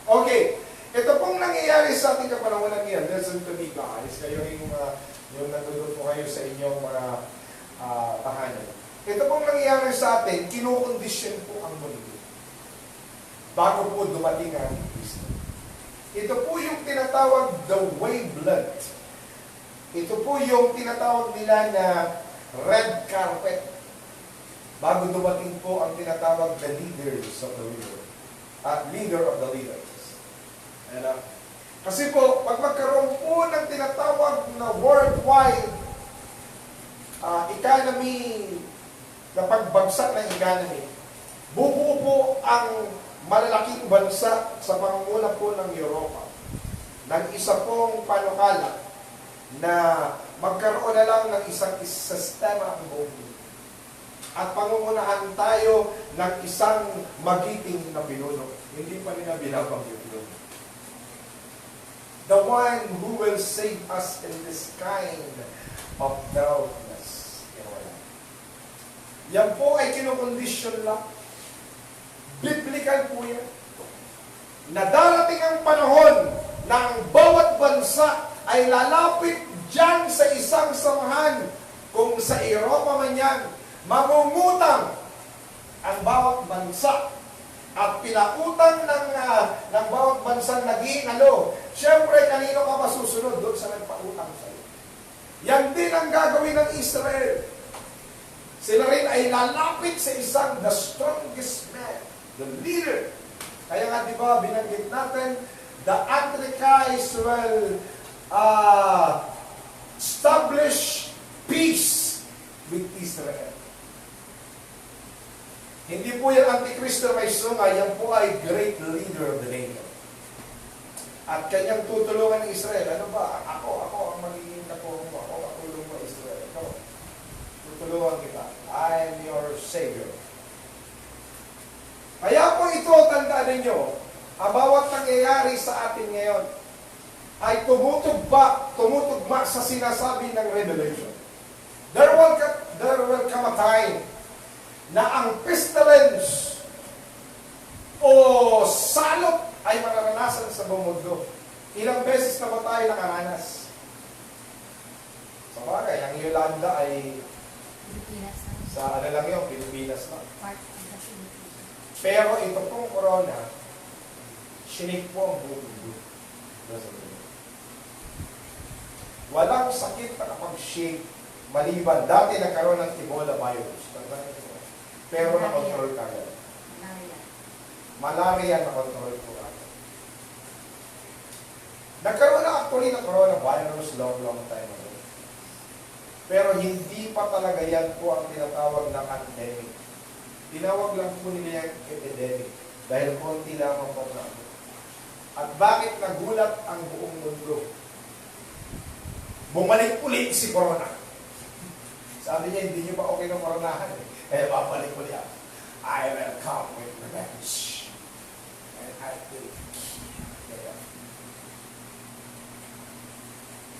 Okay. Ito pong nangyayari sa ating kapanahonan ngayon. Listen to me, guys. Kayo yung nandun po kayo sa inyong mga tahanan. Ito pong nangyayari sa atin, kinukondisyon po ang mundo. Bago po dumating ang Kristo. Ito po yung tinatawag the way blood. Ito po yung tinatawag nila na red carpet. Bago dumating po ang tinatawag the leaders of the leader. Leader of the leaders. Kasi po, pag magkaroon po ng tinatawag na worldwide economy, na pagbagsak ng economy, bubuo po ang malalaking bansa sa pangunguna po ng Europa ng isa pong panukala na magkaroon na lang ng isang sistema ang buong mundo. At pangungunahan tayo ng isang magiting na pinuno. Hindi pa nila binabanggit yun. the one who will save us in this kind of darkness in our life. Yan po ay kinukondisyon lang. Biblical po yan. Na darating ang panahon na ang bawat bansa ay lalapit dyan sa isang samahan. Kung sa Europa man yan, mangungutang ang bawat bansa at pinautang ng bawat bansang naging Siyempre, kanino ka masusunod doon sa nagpautang sa iyo? Yan din ang gagawin ng Israel. Sila rin ay lalapit sa isang the strongest man, the leader. Kaya nga, di ba, binanggit natin, the Antichrist will establish peace with Israel. Hindi po yung Antichrist na may sunga, yan po ay great leader of the nation. At kanyang tutulungan ng Israel. Ano ba? Ako ang magiging katulong mo. Ako katulong mo, Israel. Ikaw, tutulungan kita. I am your Savior. Kaya po ito, tandaan ninyo, ang bawat nangyayari sa atin ngayon ay tumutugma sa sinasabi ng Revelation. There will come a time na ang pestilence o salot ay mararanasan sa buong mundo. Ilang beses na ba tayo nakaranas? Sa bagay, ang Yolanda ay Pilipinas na. sa lang yun, Pilipinas na. Part of the Philippines. Pero ito pong corona, sinig po ang buong mundo. Walang sakit na kapag-shake maliban. Dati nagkaroon ng Ebola virus. Pero na-control ka agad. Malaria na-control po agad. Nagkaroon na actually ng coronavirus long time ago. Pero hindi pa talaga yan po ang tinatawag na pandemic. Tinawag lang po nila yung epidemic dahil konti lamang po na. At bakit nagulat ang buong mundo? Bumalik uli si corona. Sabi niya, hindi niyo pa okay ng coronahan eh. Kaya babalik uli ako. I will come with revenge. And I will kill.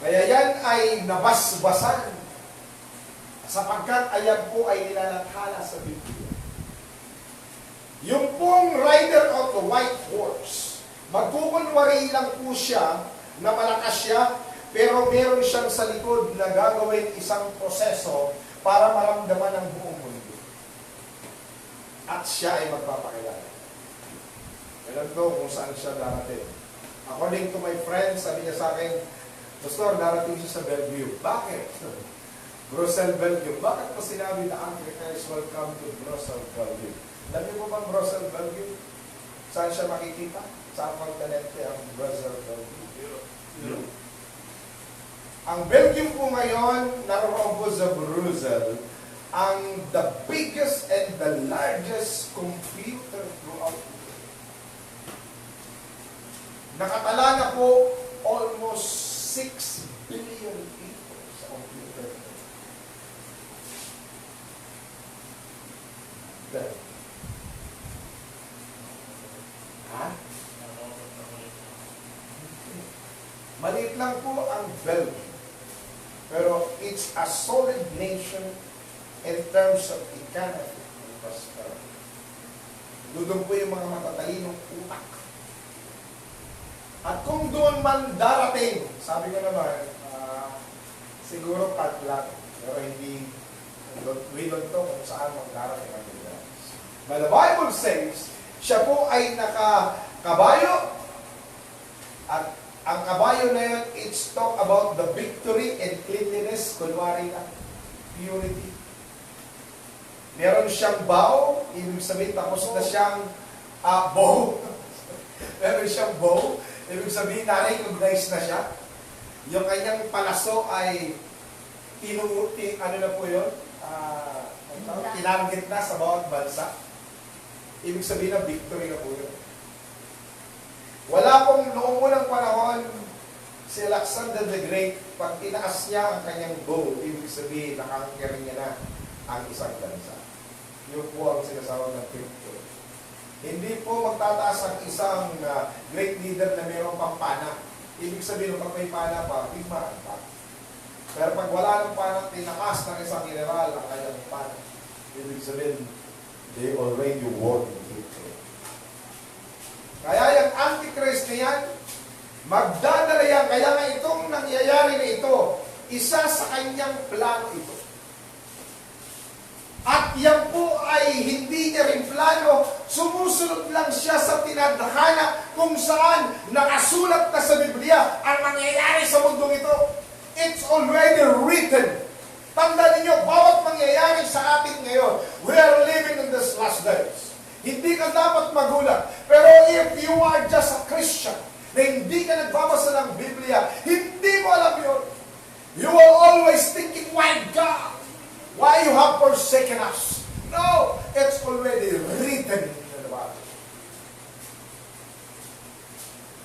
Kaya yan ay nabasbasan sapagkat ayan po ay nilalathala sa Biblia. Yung pong rider of the white horse, magkukunwari lang po siya na malakas siya, pero meron siyang sa likod na gagawin isang proseso para maramdaman ng buong mundo. At siya ay magpapakilala. Alam ko kung saan siya darating. According to my friend, sabi niya sa akin, Pastor, darating siya sa Bellevue. Bakit? Brussels, Bellevue. Bakit po sinabi na Antichrist will come to Brussels, Bellevue? Alam niyo po ba Brussels, Bellevue? Saan siya makikita? Saan kontinente ang Brussels, Bellevue? Ang Belgium po ngayon, naroon po sa Brussels, ang the biggest and the largest computer throughout the world. Nakatala na po almost 6 billion people sa computer. Ha? Maliit lang po ang Belgium. Pero it's a solid nation in terms of economic and prosperity. Doon po yung mga matatalinong utak. At kung doon man darating, sabi ko naman, siguro lang, pero hindi, we don't know kung saan magdarating ang Pilipinas. But the Bible says, siya po ay nakakabayo, at ang kabayo na yun, it's talk about the victory and cleanliness, kunwari na, purity. Meron siyang bow, ibig sabihin tapos na siyang bow. Meron siyang bow, ibig sabihin na-recognize na siya. Yung kanyang palaso ay ano na po yun? Tinarget na sa bawat bansa. Ibig sabihin na victory na po yun. Wala pong noong unang panahon, si Alexander the Great, pag tinaas niya ang kanyang bow, ibig sabihin, nakangker niya na ang isang bansa. Yun po ang sinasawag ng victory. Hindi po magtataas ang isang great leader na mayroong pampana. Ibig sabihin, pag may pana pa, tigmaan pa. Pero pag wala ng pana, tinakas ng isang general ang kanyang pana. Ibig sabihin, they already won it. Kaya yung Antichrist na yan, magdadala yan. Kaya nga itong nangyayari na ito, isa sa kanyang plano ito. At yan po ay hindi niya rin plano, sumusunod lang siya sa tinadhana kung saan nakasulat na sa Biblia ang mangyayari sa mundong ito. It's already written. Tandaan ninyo, bawat mangyayari sa atin ngayon, we are living in these last days. Hindi ka dapat magulat. Pero if you are just a Christian, na hindi ka nagbabasa ng Biblia, hindi mo alam yun. You are always thinking, why God? Why you have forsaken us? No, it's already written in the Bible.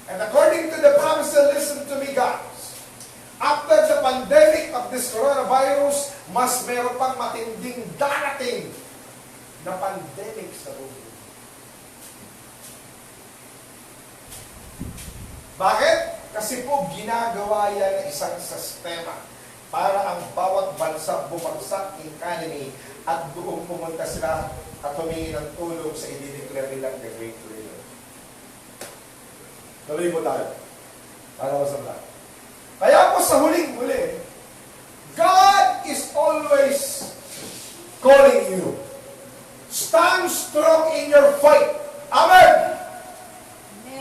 And according to the promise, listen to me guys, after the pandemic of this coronavirus, mas meron pang matinding darating na pandemic sa mundo. Bakit? Kasi po ginagawa yan ng isang sistema para ang bawat bansa bumagsak in economy at doon pumunta sila at humingi ng tulong sa i-declare nilang the Great Reader. Tuloy mo tayo. Para ko sa kaya po sa huling-huli, God is always calling you. Stand strong in your fight. Amen!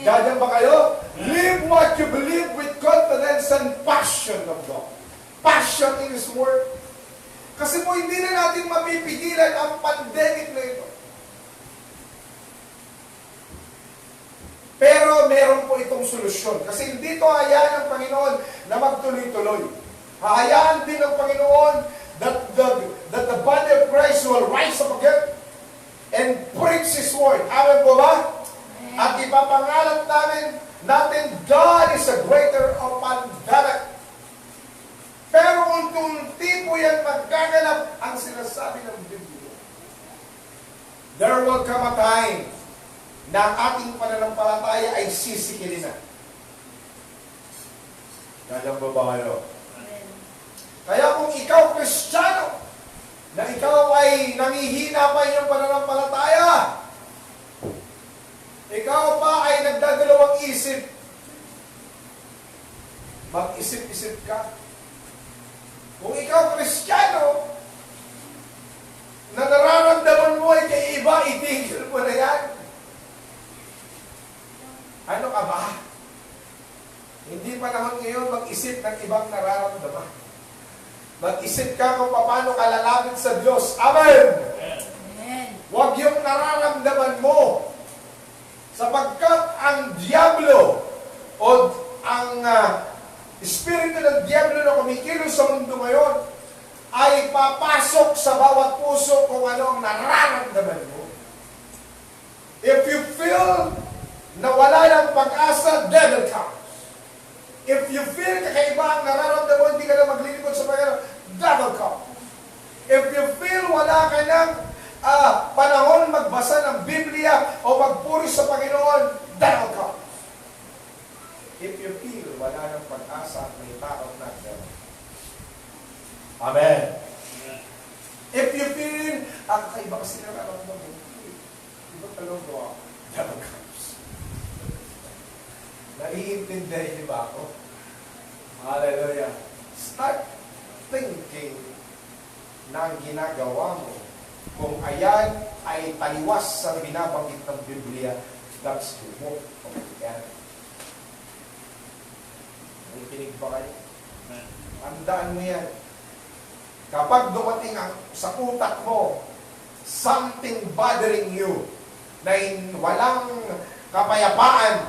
Ganyan ba kayo? Live what you believe with confidence and passion of God. Passion in His Word. Kasi po hindi na natin mapipigilan ang pandemic na ito. Pero meron po itong solusyon. Kasi hindi ito hayaan ng Panginoon na magtuloy-tuloy. Hayaan din ng Panginoon that the body of Christ will rise up again and preach His Word. Amen po ba? At ipapangalan natin, God is a greater of pandemic. Pero unti-unti po yan magkaganap ang sinasabi ng Biblia. There will come a time na ang ating pananampalataya ay sisikilin na. Ganyan ba ba kayo? Kaya kung ikaw Kristiyano, na ikaw ay nangihina pa iyong pananampalataya, ikaw pa ay nagdadalawang isip, mag-isip-isip ka. Kung ikaw Kristiyano, na nararamdaman mo ay kay iba, itigil mo na yan. Ano ka ba? Hindi panahon ngayon mag-isip ng ibang nararamdaman. Mag-isip ka kung paano ka lalapit sa Diyos. Amen! Amen. Huwag yung nararamdaman mo. Sapagkat ang Diablo o ang espiritu ng Diablo na kumikilos sa mundo ngayon ay papasok sa bawat puso kung ano ang nararamdaman mo. If you feel na wala ng pag-asa, devil comes. If you feel kakaiba ang nararamdaman mo, hindi ka na maglilingkod sa Panginoon, devil comes. If you feel wala ka ng panahon magbasa ng Biblia o magpuri sa Panginoon, devil comes. If you feel wala ng pag-asa, may tao na devil. Amen. If you feel, kakaiba kasi nararamdaman mo, iba talong doon, devil comes. Naiintindihan niyo ba ako? Hallelujah. Start thinking na ang ginagawa mo, kung ayan ay taliwas sa binabanggit ng Biblia, that's the work of the enemy. Nakikinig ba kayo? Tandaan mo yan. Kapag dumating sa utak mo, something bothering you, na walang kapayapaan,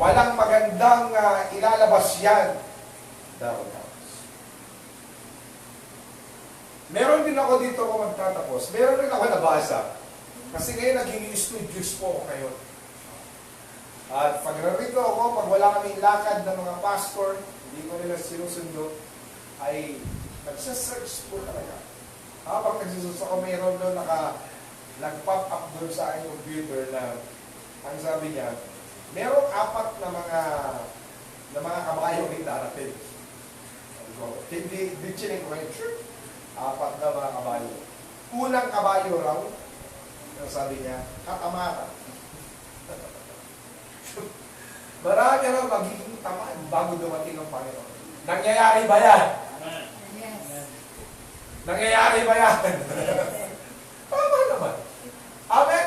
walang magandang ilalabas yan, devil comes. Meron din ako dito kung magtatapos. Meron din ako nabasa. Kasi ngayon naging studios po ako ngayon. At pag narito ako, pag wala kaming lakad ng mga pastor, hindi ko nila sinusundo, ay nagsasearch po talaga. Pag nagsasearch ako, mayroon doon nag-pop up doon sa aking computer na ang sabi niya, merong 4 na mga na mga kabayo rin darating. So, bitchinin ko ngayon, sure. 4 na mga kabayo. Unang kabayo raw, yung sabi niya, katamata. Marami raw magiging tamad bago dumating ang Panginoon. Nangyayari ba yan? Yes. Nangyayari ba yan? Tama naman. Amen?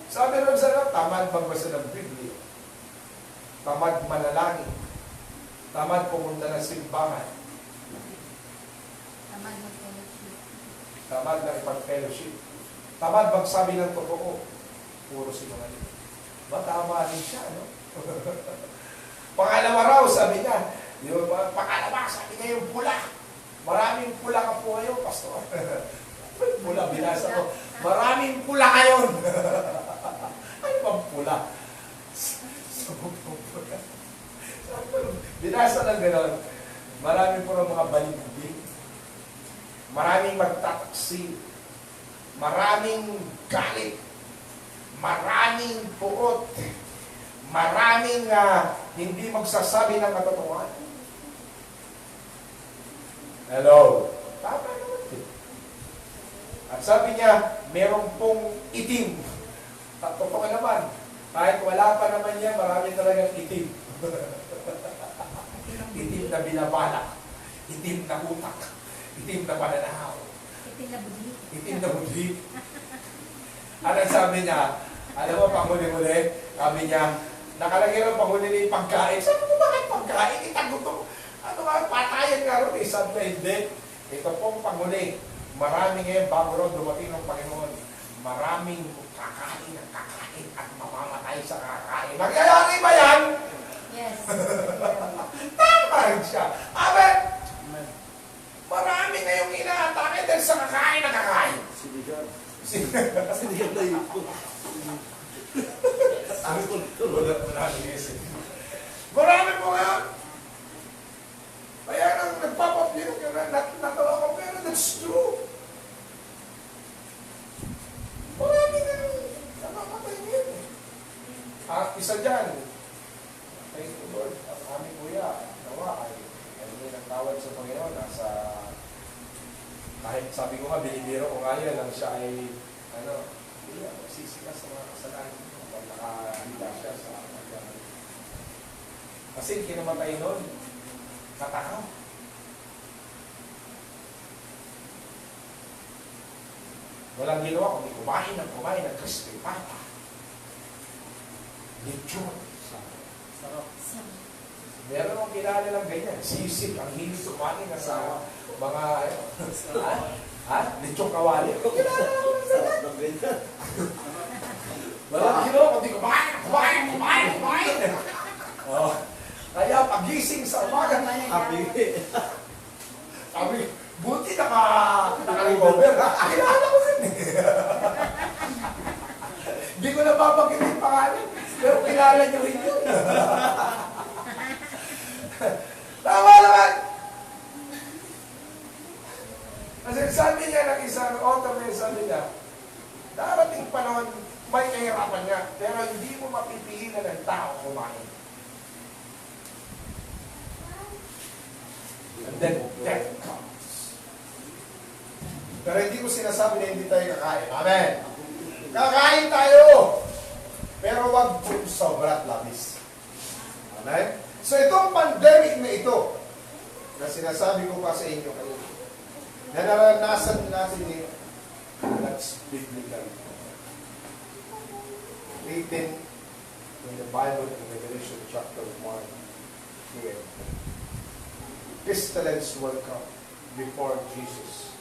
Sabi rin sa tamad magbasa ng Biblia. Tamad manalangin. Tamad pumunta ng simbahan. Tamad mag-fellowship. Tamad na ipag-fellowship. Tamad magsabi ng totoo. Puro sinungaling. Tama rin siya, no? Pangalawa raw, sabi niya, yung pangalawa, sabi niya yung pula. Maraming pula ka po ngayon, pastor. Pula, binasa ko. Maraming pula ngayon. Ano bang pula? Binasa lang gano'n. Maraming po ng mga baligdig. Maraming magtataksil. Maraming galit. Maraming puot. Maraming hindi magsasabi ng katotohanan. Hello? Tama naman din. At sabi niya, meron pong itim. Totoo naman. Kahit wala pa naman niya, marami talagang itim. Itim na binabalak. Itim na utak. Itim na pananahaw. Itim na budhi. Itim na budhi. Ano sabi niya? Alam mo, panghuli-huli, sabi niya, nakalagay ng panghuli yung pagkain. Sabi mo, bakit pagkain? Itagutom. Ano nga, patayan nga rin. Sabi na hindi. Ito pong panghuli. Marami ngayon, bago rin dumating ng Panginoon, maraming kakain ng kakain at mamamatay sa kakain. Magyayari ba yan? Yes. Tama rin siya. Amen? Marami ngayong inaatake dahil sa kakain na kakain. Sinigang. Sinigang na yun. Marami po ngayon. Kaya nang nagpapapilok yun, natawa ko, pero that's true. Marami na namamatay ngayon. Isa dyan, thank you Lord, ang aming kuya, nawa ay may nagtawad sa Panginoon, nasa, kahit sabi ko nga, binibiro ko nga yun, lang siya ay, magsisikas sa mga kasalanan kapag nakahila siya sa pagkakas. Kasi kinamatay nun, katakaw. Walang ginawa kundi kumain ng crispy pata. Lechon. Sarap. Meron akong kilala ng ganyan. Sisig, ang hilig kumain ng mga, lechon kawali. Kilala akong Sarap ng ganyan. walang ginawa kundi kumain. Oh. Kaya pagising sa umaga, sabi, buti naka-recover. Kilala ko rin eh. Hindi ko na babagin yung pangalan, pero kilala nyo rin yun. Tama naman! Kasi sabi niya ng isang author, sabi niya, darating panahon, may kahirapan niya, pero hindi mo mapipigilan ng tao kumain. And then death comes. Pero hindi ko sinasabi na hindi tayo kakain. Amen. Kakain tayo. Pero wag po sobrang labis. Amen. So itong pandemic na ito, na sinasabi ko pa sa inyo kayo, na naranasan natin ito, that's biblical. Written in the Bible in Revelation chapter 1 here. Pestilence will come before Jesus.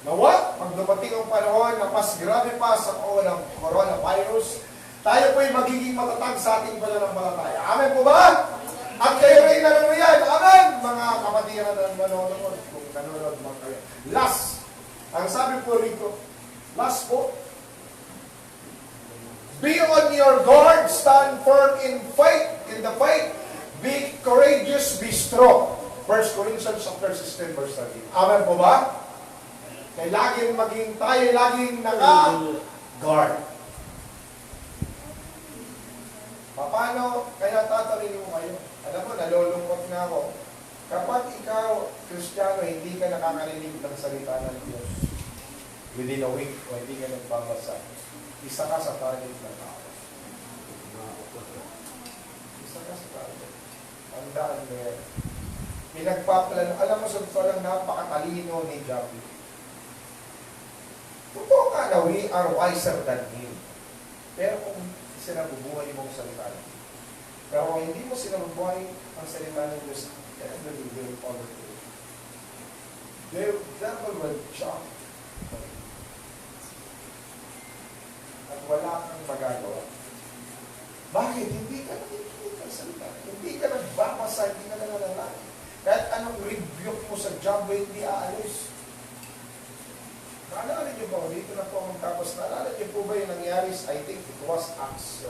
Nawa, pag dumating ang panahon na mas grabe pa sa ng coronavirus, tayo po'y magiging matatag sa ating pananampalataya. Amen po ba? At kayo rin na riyan. Amen! Mga kapatid na manonood, kung nanonood mga kayo. Last, ang sabi po rito, last po, be on your guard, stand firm in the fight, be courageous, be strong. 1 Corinthians chapter 16, verse 13. Amen po ba? Kaya laging naka-guard. Paano? Kaya tatanungin mo kayo. Alam mo, nalulungkot nga ako. Kapag ikaw, Kristiyano, hindi ka nakakarinig ng salita ng Diyos within a week o hindi ka nagbabasa, isa ka sa target ng tao. Isa ka sa target. Tandaan mo yan. Pinagpaplano. Alam mo, sa totoo lang, napakatalino ni Javi. Totoo nga na we are wiser than him. Pero kung sinabubuhay mo ang salita ng Diyos. Pero kung hindi mo sinabubuhay ang salita ng Diyos, everybody will follow you. The devil will jump. At wala kang magagawa. Bakit? Hindi ka nakikinig ng salita. Hindi ka nagbabasa, hindi ka nananalangin. Kahit anong rebuke mo sa job, hindi aalis. Naalala niyo po, dito na po magtapos. Naalala niyo po ba yung nangyari? I think it was Acts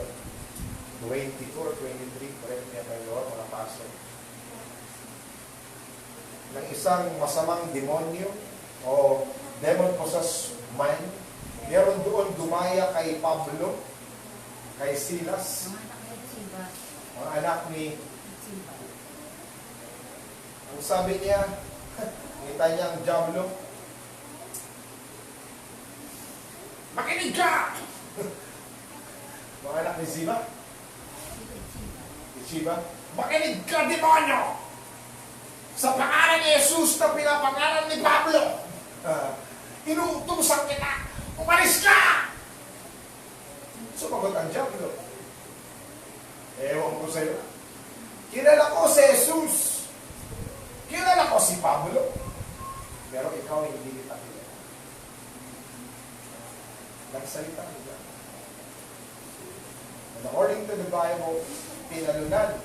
22 or 23, correct niya kayo, mga pastor. Ng isang masamang demonyo o demon-possessed man, meron doon dumaya kay Pablo, kay Silas, mga anak ni ang sabi niya, kita niya ang diablo, makinig ka! Mga anak ni Ziba, makinig ka, demonyo! Sa pangalan ni Jesus na pinapangalan ni Pablo, inuutusan kita, umalis ka! Sumagot ang diablo. Ewan ko sa'yo. Kilala ko si Jesus. Kilala ko si Pablo. Pero ikaw hindi kita kilala. Nagsalita nila. And according to the Bible, pinalunan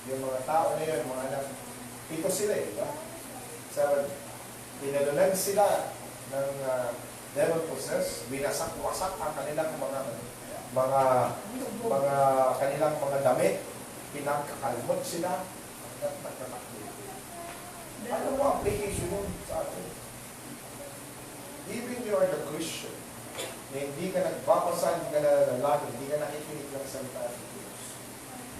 yung mga tao na yun, mga anak. Ito sila eh, diba? So, pinalunan sila ng devil possessed, binasak-wasak ang kanilang mga kanilang mga damit, pinagkakalmot sila, hanggang nagkatakbo. Ano mo application yun sa atin? Even you are the Christian, na hindi ka nagbabasa, hindi ka nananalangin, hindi ka nakikinig ng salita ng Diyos.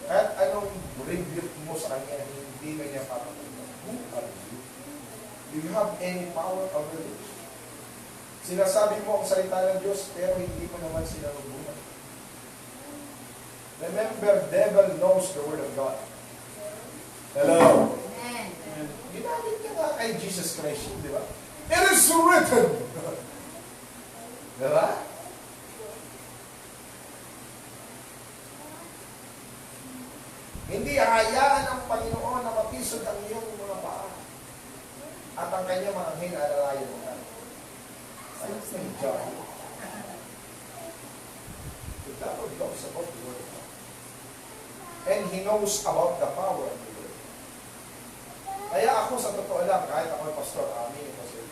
At anong rebuke mo sa kanya, hindi ka niya papatulog. Who are you? Do you have any power over this? Sinasabi mo ang salita ng Diyos, pero hindi mo naman sinarubunan. Remember, devil knows the Word of God. Hello? Amen. Ginamit niya nga kay Jesus Christ, di ba? It is written! Di ba? Hindi hayaan ng Panginoon na mapisod ang iyong mga paa at ang kanyang mga anghel alalayan mo ka. Ayos na yung job. The devil knows about the Word of God. And he knows about the power of the Word. Kaya ako sa totoo lang, kahit ako ay pastor, amin ito sa'yo.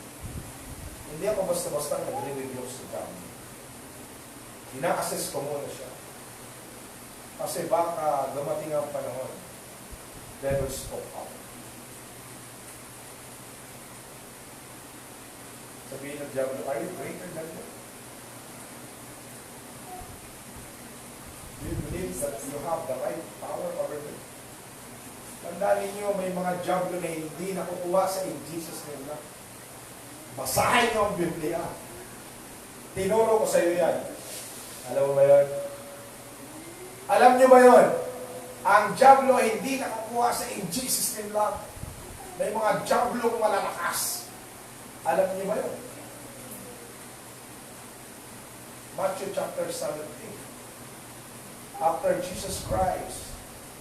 Hindi ako basta-basta nag-review sa job. Ina-assess ko muna siya. Kasi baka dumating ang panahon, devil spoke up. Sabihin ng diablo, are you greater than me? Do you believe that you have the right power over me? Tandaan ninyo, may mga diablo na hindi nakukuha sa in Jesus name lang. Basahin nyo ang Biblia. Tinuro ko sa iyo yan. Alam mo ba yun? Alam nyo ba yun? Ang diablo hindi nakukuha sa in Jesus name lang. May mga diablong malalakas. Alam niyo ba yun? Matthew chapter 17. After Jesus Christ,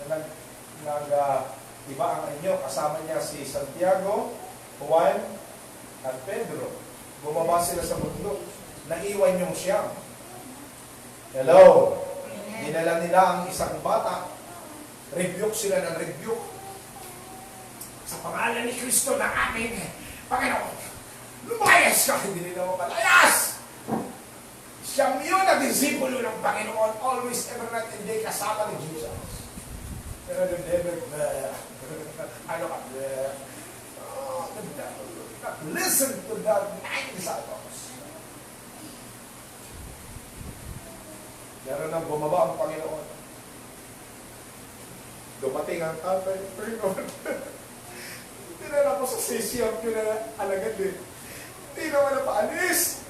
na iba ang inyo, kasama niya si Santiago, Juan, at Pedro. Bumaba sila sa bundok. Naiwan yung siyam. Hello? Dinala nila ang isang bata. Rebuke sila ng rebuke. Sa pangalan ni Kristo na amin, Panginoon, lumayas ka! Hindi nila mapalayas! Siyang yun na disipulo ng Panginoon, always, ever, night, and day, kasama ni Jesus. Pero the devil, ano ka, the devil will not listen to the 9 disciples. Pero nang bumaba ang Panginoon, Dumating ang tatay, Panginoon. Tinala ko sa sisiyam yun na alagad eh. Hindi naman napaalis.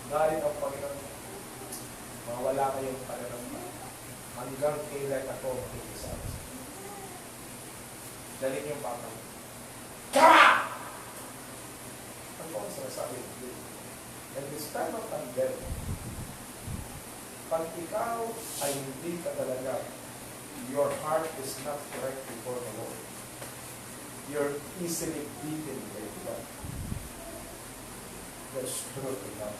Dahil ang Panginoon, mawala ngayong pananampalataya. Hanggang kailan ako makikisama. Dalhin yung bata. Kama! Ano ang sinasabi? And this time of pandemic, pag ikaw ay hindi ka talaga, your heart is not correct before the Lord. You're easily beaten by God. There's truth in that.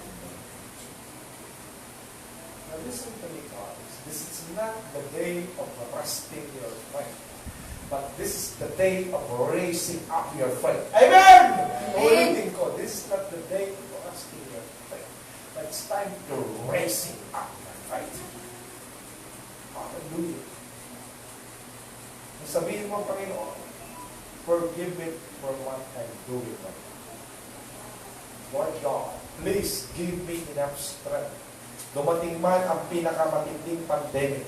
Now listen to me, guys. This is not the day of rusting your faith, but this is the day of raising up your faith. Amen! Ulitin ko, this is not the day of rusting your faith, but it's time to raising up your faith. Hallelujah. Sabihin mo, Panginoon, forgive me for what I'm doing. Lord God, please give me enough strength. Dumating man ang pinakamatinding pandemic,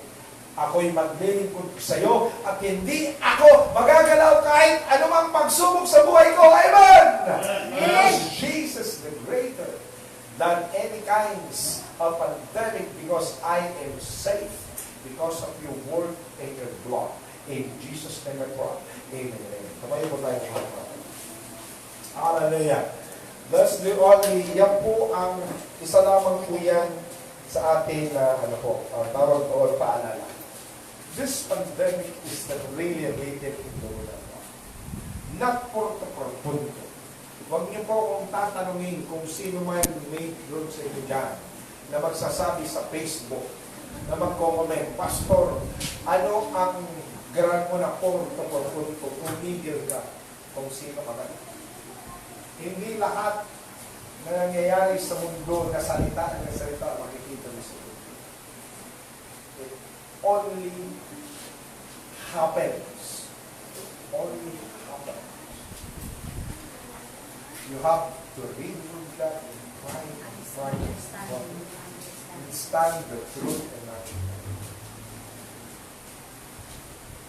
ako'y maglilingkod sa iyo at hindi ako magagalaw kahit anumang pagsubok sa buhay ko. Amen! Because Jesus the greater than any kinds of pandemic, because I am safe because of your word and your blood. In Jesus' name I pray. Amen. Tumayo po tayo mga kapatid. Hallelujah. That's the only, yan po ang isa lamang po yan sa atin na tawag o paalala. This pandemic is not really related in the word of God. Not por punto. Huwag niyo po kung tatanungin kung sino man may doon sa inyo dyan na magsasabi sa Facebook, na mag-comment, Pastor, ano ang garan mo na por punto, tumigil ka kung sino ka man. Hindi lahat na nangyayari sa mundo na salita makikita mo sa mundo. It only happens. Only happens. You have to read through that and try to understand the truth and not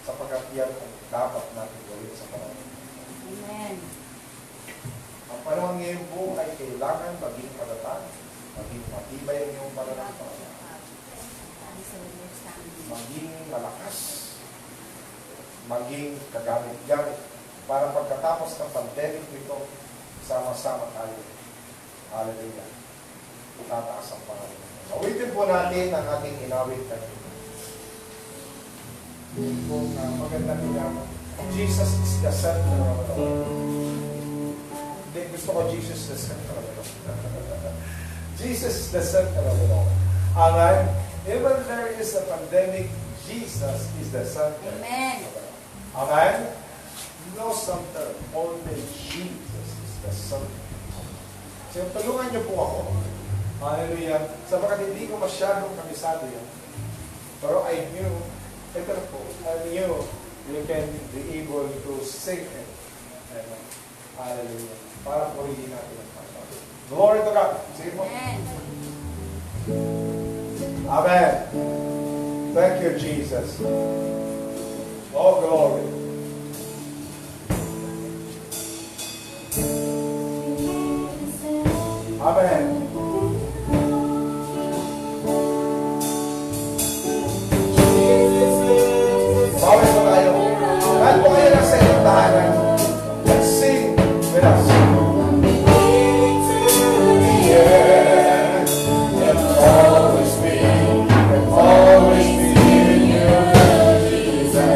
sapagkat yan ang dapat natin gawin sa panahon. Amen. Ang panahon ngayon po ay kailangan maging palatag, maging matibay ang iyong pananampalataya, maging malakas, maging kagamit-gamit para pagkatapos ng pandemic nito, sama-sama tayo. Hallelujah. Tataas ang pangalan. Awitin po natin ang ating inawit kanina. Kung maganda nila, Jesus is the center of it all. Hindi, gusto ko Jesus is the center of it all. Jesus is the center of it all. Amen? Even there is a pandemic, Jesus is the center. Amen. Amen? No center, only Jesus is the center. So, tulungan niyo po ako. Hallelujah. Sapagkat hindi ko masyadong kabisado yan. Pero I knew, ito po, I knew you can be able to sing it. Amen. Hallelujah. Para purihin natin ang Panginoon. Glory to God. Sige po. Amen. Amen. Thank you, Jesus. Oh, glory. Amen. Bawal po tayo. Kahit po kayo nasa inyong tahanan, let's sing with us. Yeah. And always be in you, Jesus.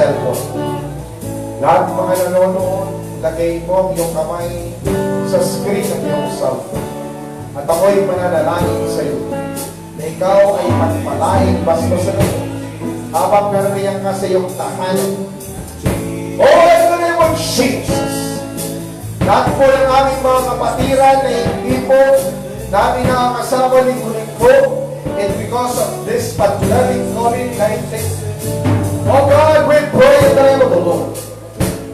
cellphone. Lahat mga nanonood, lagay mo ang iyong kamay sa screen ng iyong cellphone. At ako'y mananalangin sa iyo na ikaw ay pagpalain basta sa iyo habang naririyan ka sa iyong tahanan. Oh, in the name of Jesus, lahat po ng aming mga kapatiran na hindi po namin nakakasama linggo-linggo, and because of this pandemic COVID-19, oh God, we pray in the name of the Lord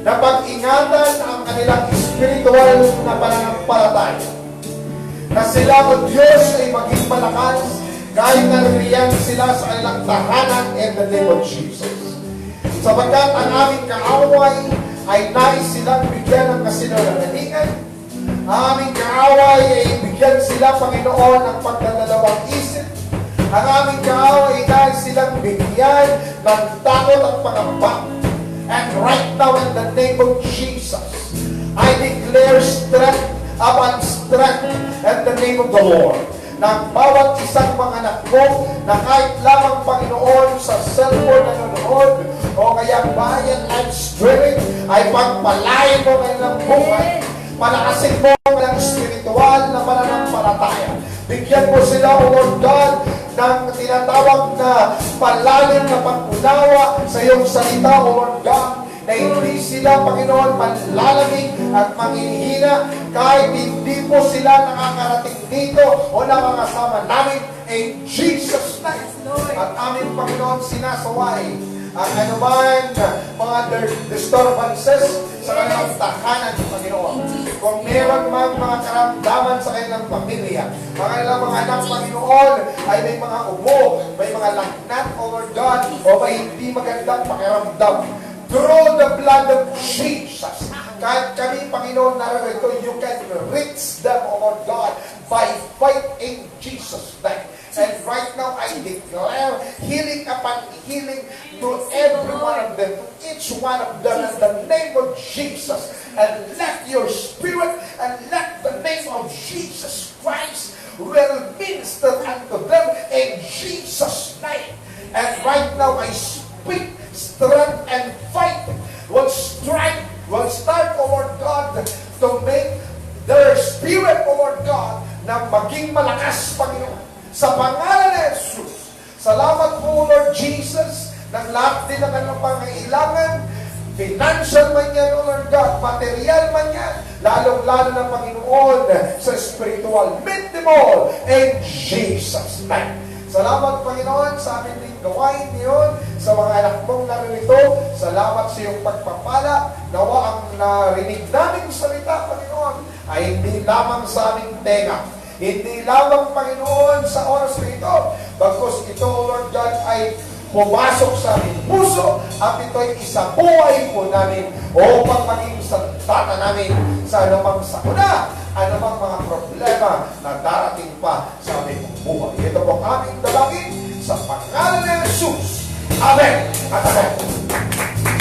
na pag-ingatan ang kanilang spiritual na pananampalataya, na sila o Diyos ay maging malakas kahit naririyan sila sa kanilang tahanan in the name of Jesus. Sapagkat ang aming kaaway ay nais silang bigyan ng kasinungalingan. Ang aming kaaway ay bigyan sila, Panginoon, ng pagdadalawang isip. Ang aming kaaway ay nais silang bigyan ng takot at pangamba. And right now, in the name of Jesus, I declare strength upon strength in the name of the Lord. Ng bawat isang mga anak ko na kahit lamang, Panginoon, sa cellphone na nanonood o kaya bayan live streaming, ay pagpalain mo kanilang buhay. Palakasin mo ang kanilang spiritual na pananampalataya. Bigyan mo sila, O Lord God, ng tinatawag na palalim na pag-unawa sa iyong salita, O Lord God, na hindi sila, Panginoon, manlalamig at manghihina kahit hindi po sila nakakarating dito o nakakasama namin in Jesus' name. At aming, Panginoon, sinasaway ang anuman mga disturbances sa kanilang tahanan, Panginoon. Kung meron mang mga karamdaman sa kanilang pamilya, ang kanilang mga anak, Panginoon, ay may mga ubo, may mga lagnat, O Lord God, o may hindi magandang pakiramdam, through the blood of Jesus, kahit kami, Panginoon, narito, you can reach them, O Lord God, by faith in Jesus' name. And right now, I declare healing upon healing to every one of them, to each one of them, in the name of Jesus. And let your spirit and let the name of Jesus Christ will minister unto them in Jesus' name. And right now, I speak strength and fight will start, O Lord God, to make their spirit, O Lord God, na maging malakas, Panginoon. Sa pangalan ni Jesus, salamat po, Lord Jesus, ng lahat din ng kanilang pangailangan, financial man yan, O Lord God, material man yan, lalong-lalo na, Panginoon, sa spiritual. Meet them all in Jesus' name. Salamat, Panginoon, sa amin din gawain niyon, sa mga anak mong naririto. Salamat sa iyong pagpapala. Nawa ang narinig naming salita, Panginoon, ay hindi lamang sa aming tenga. Hindi lamang, Panginoon, sa oras na ito. Bagkus ito, Lord God, ay pumasok sa aming puso at ito'y isabuhay po namin upang maging sandata namin sa anumang sakuna, anumang mga problema na darating pa sa aming buhay. Ito po aming dalangin sa pangalan ni Jesus. Amen at amen.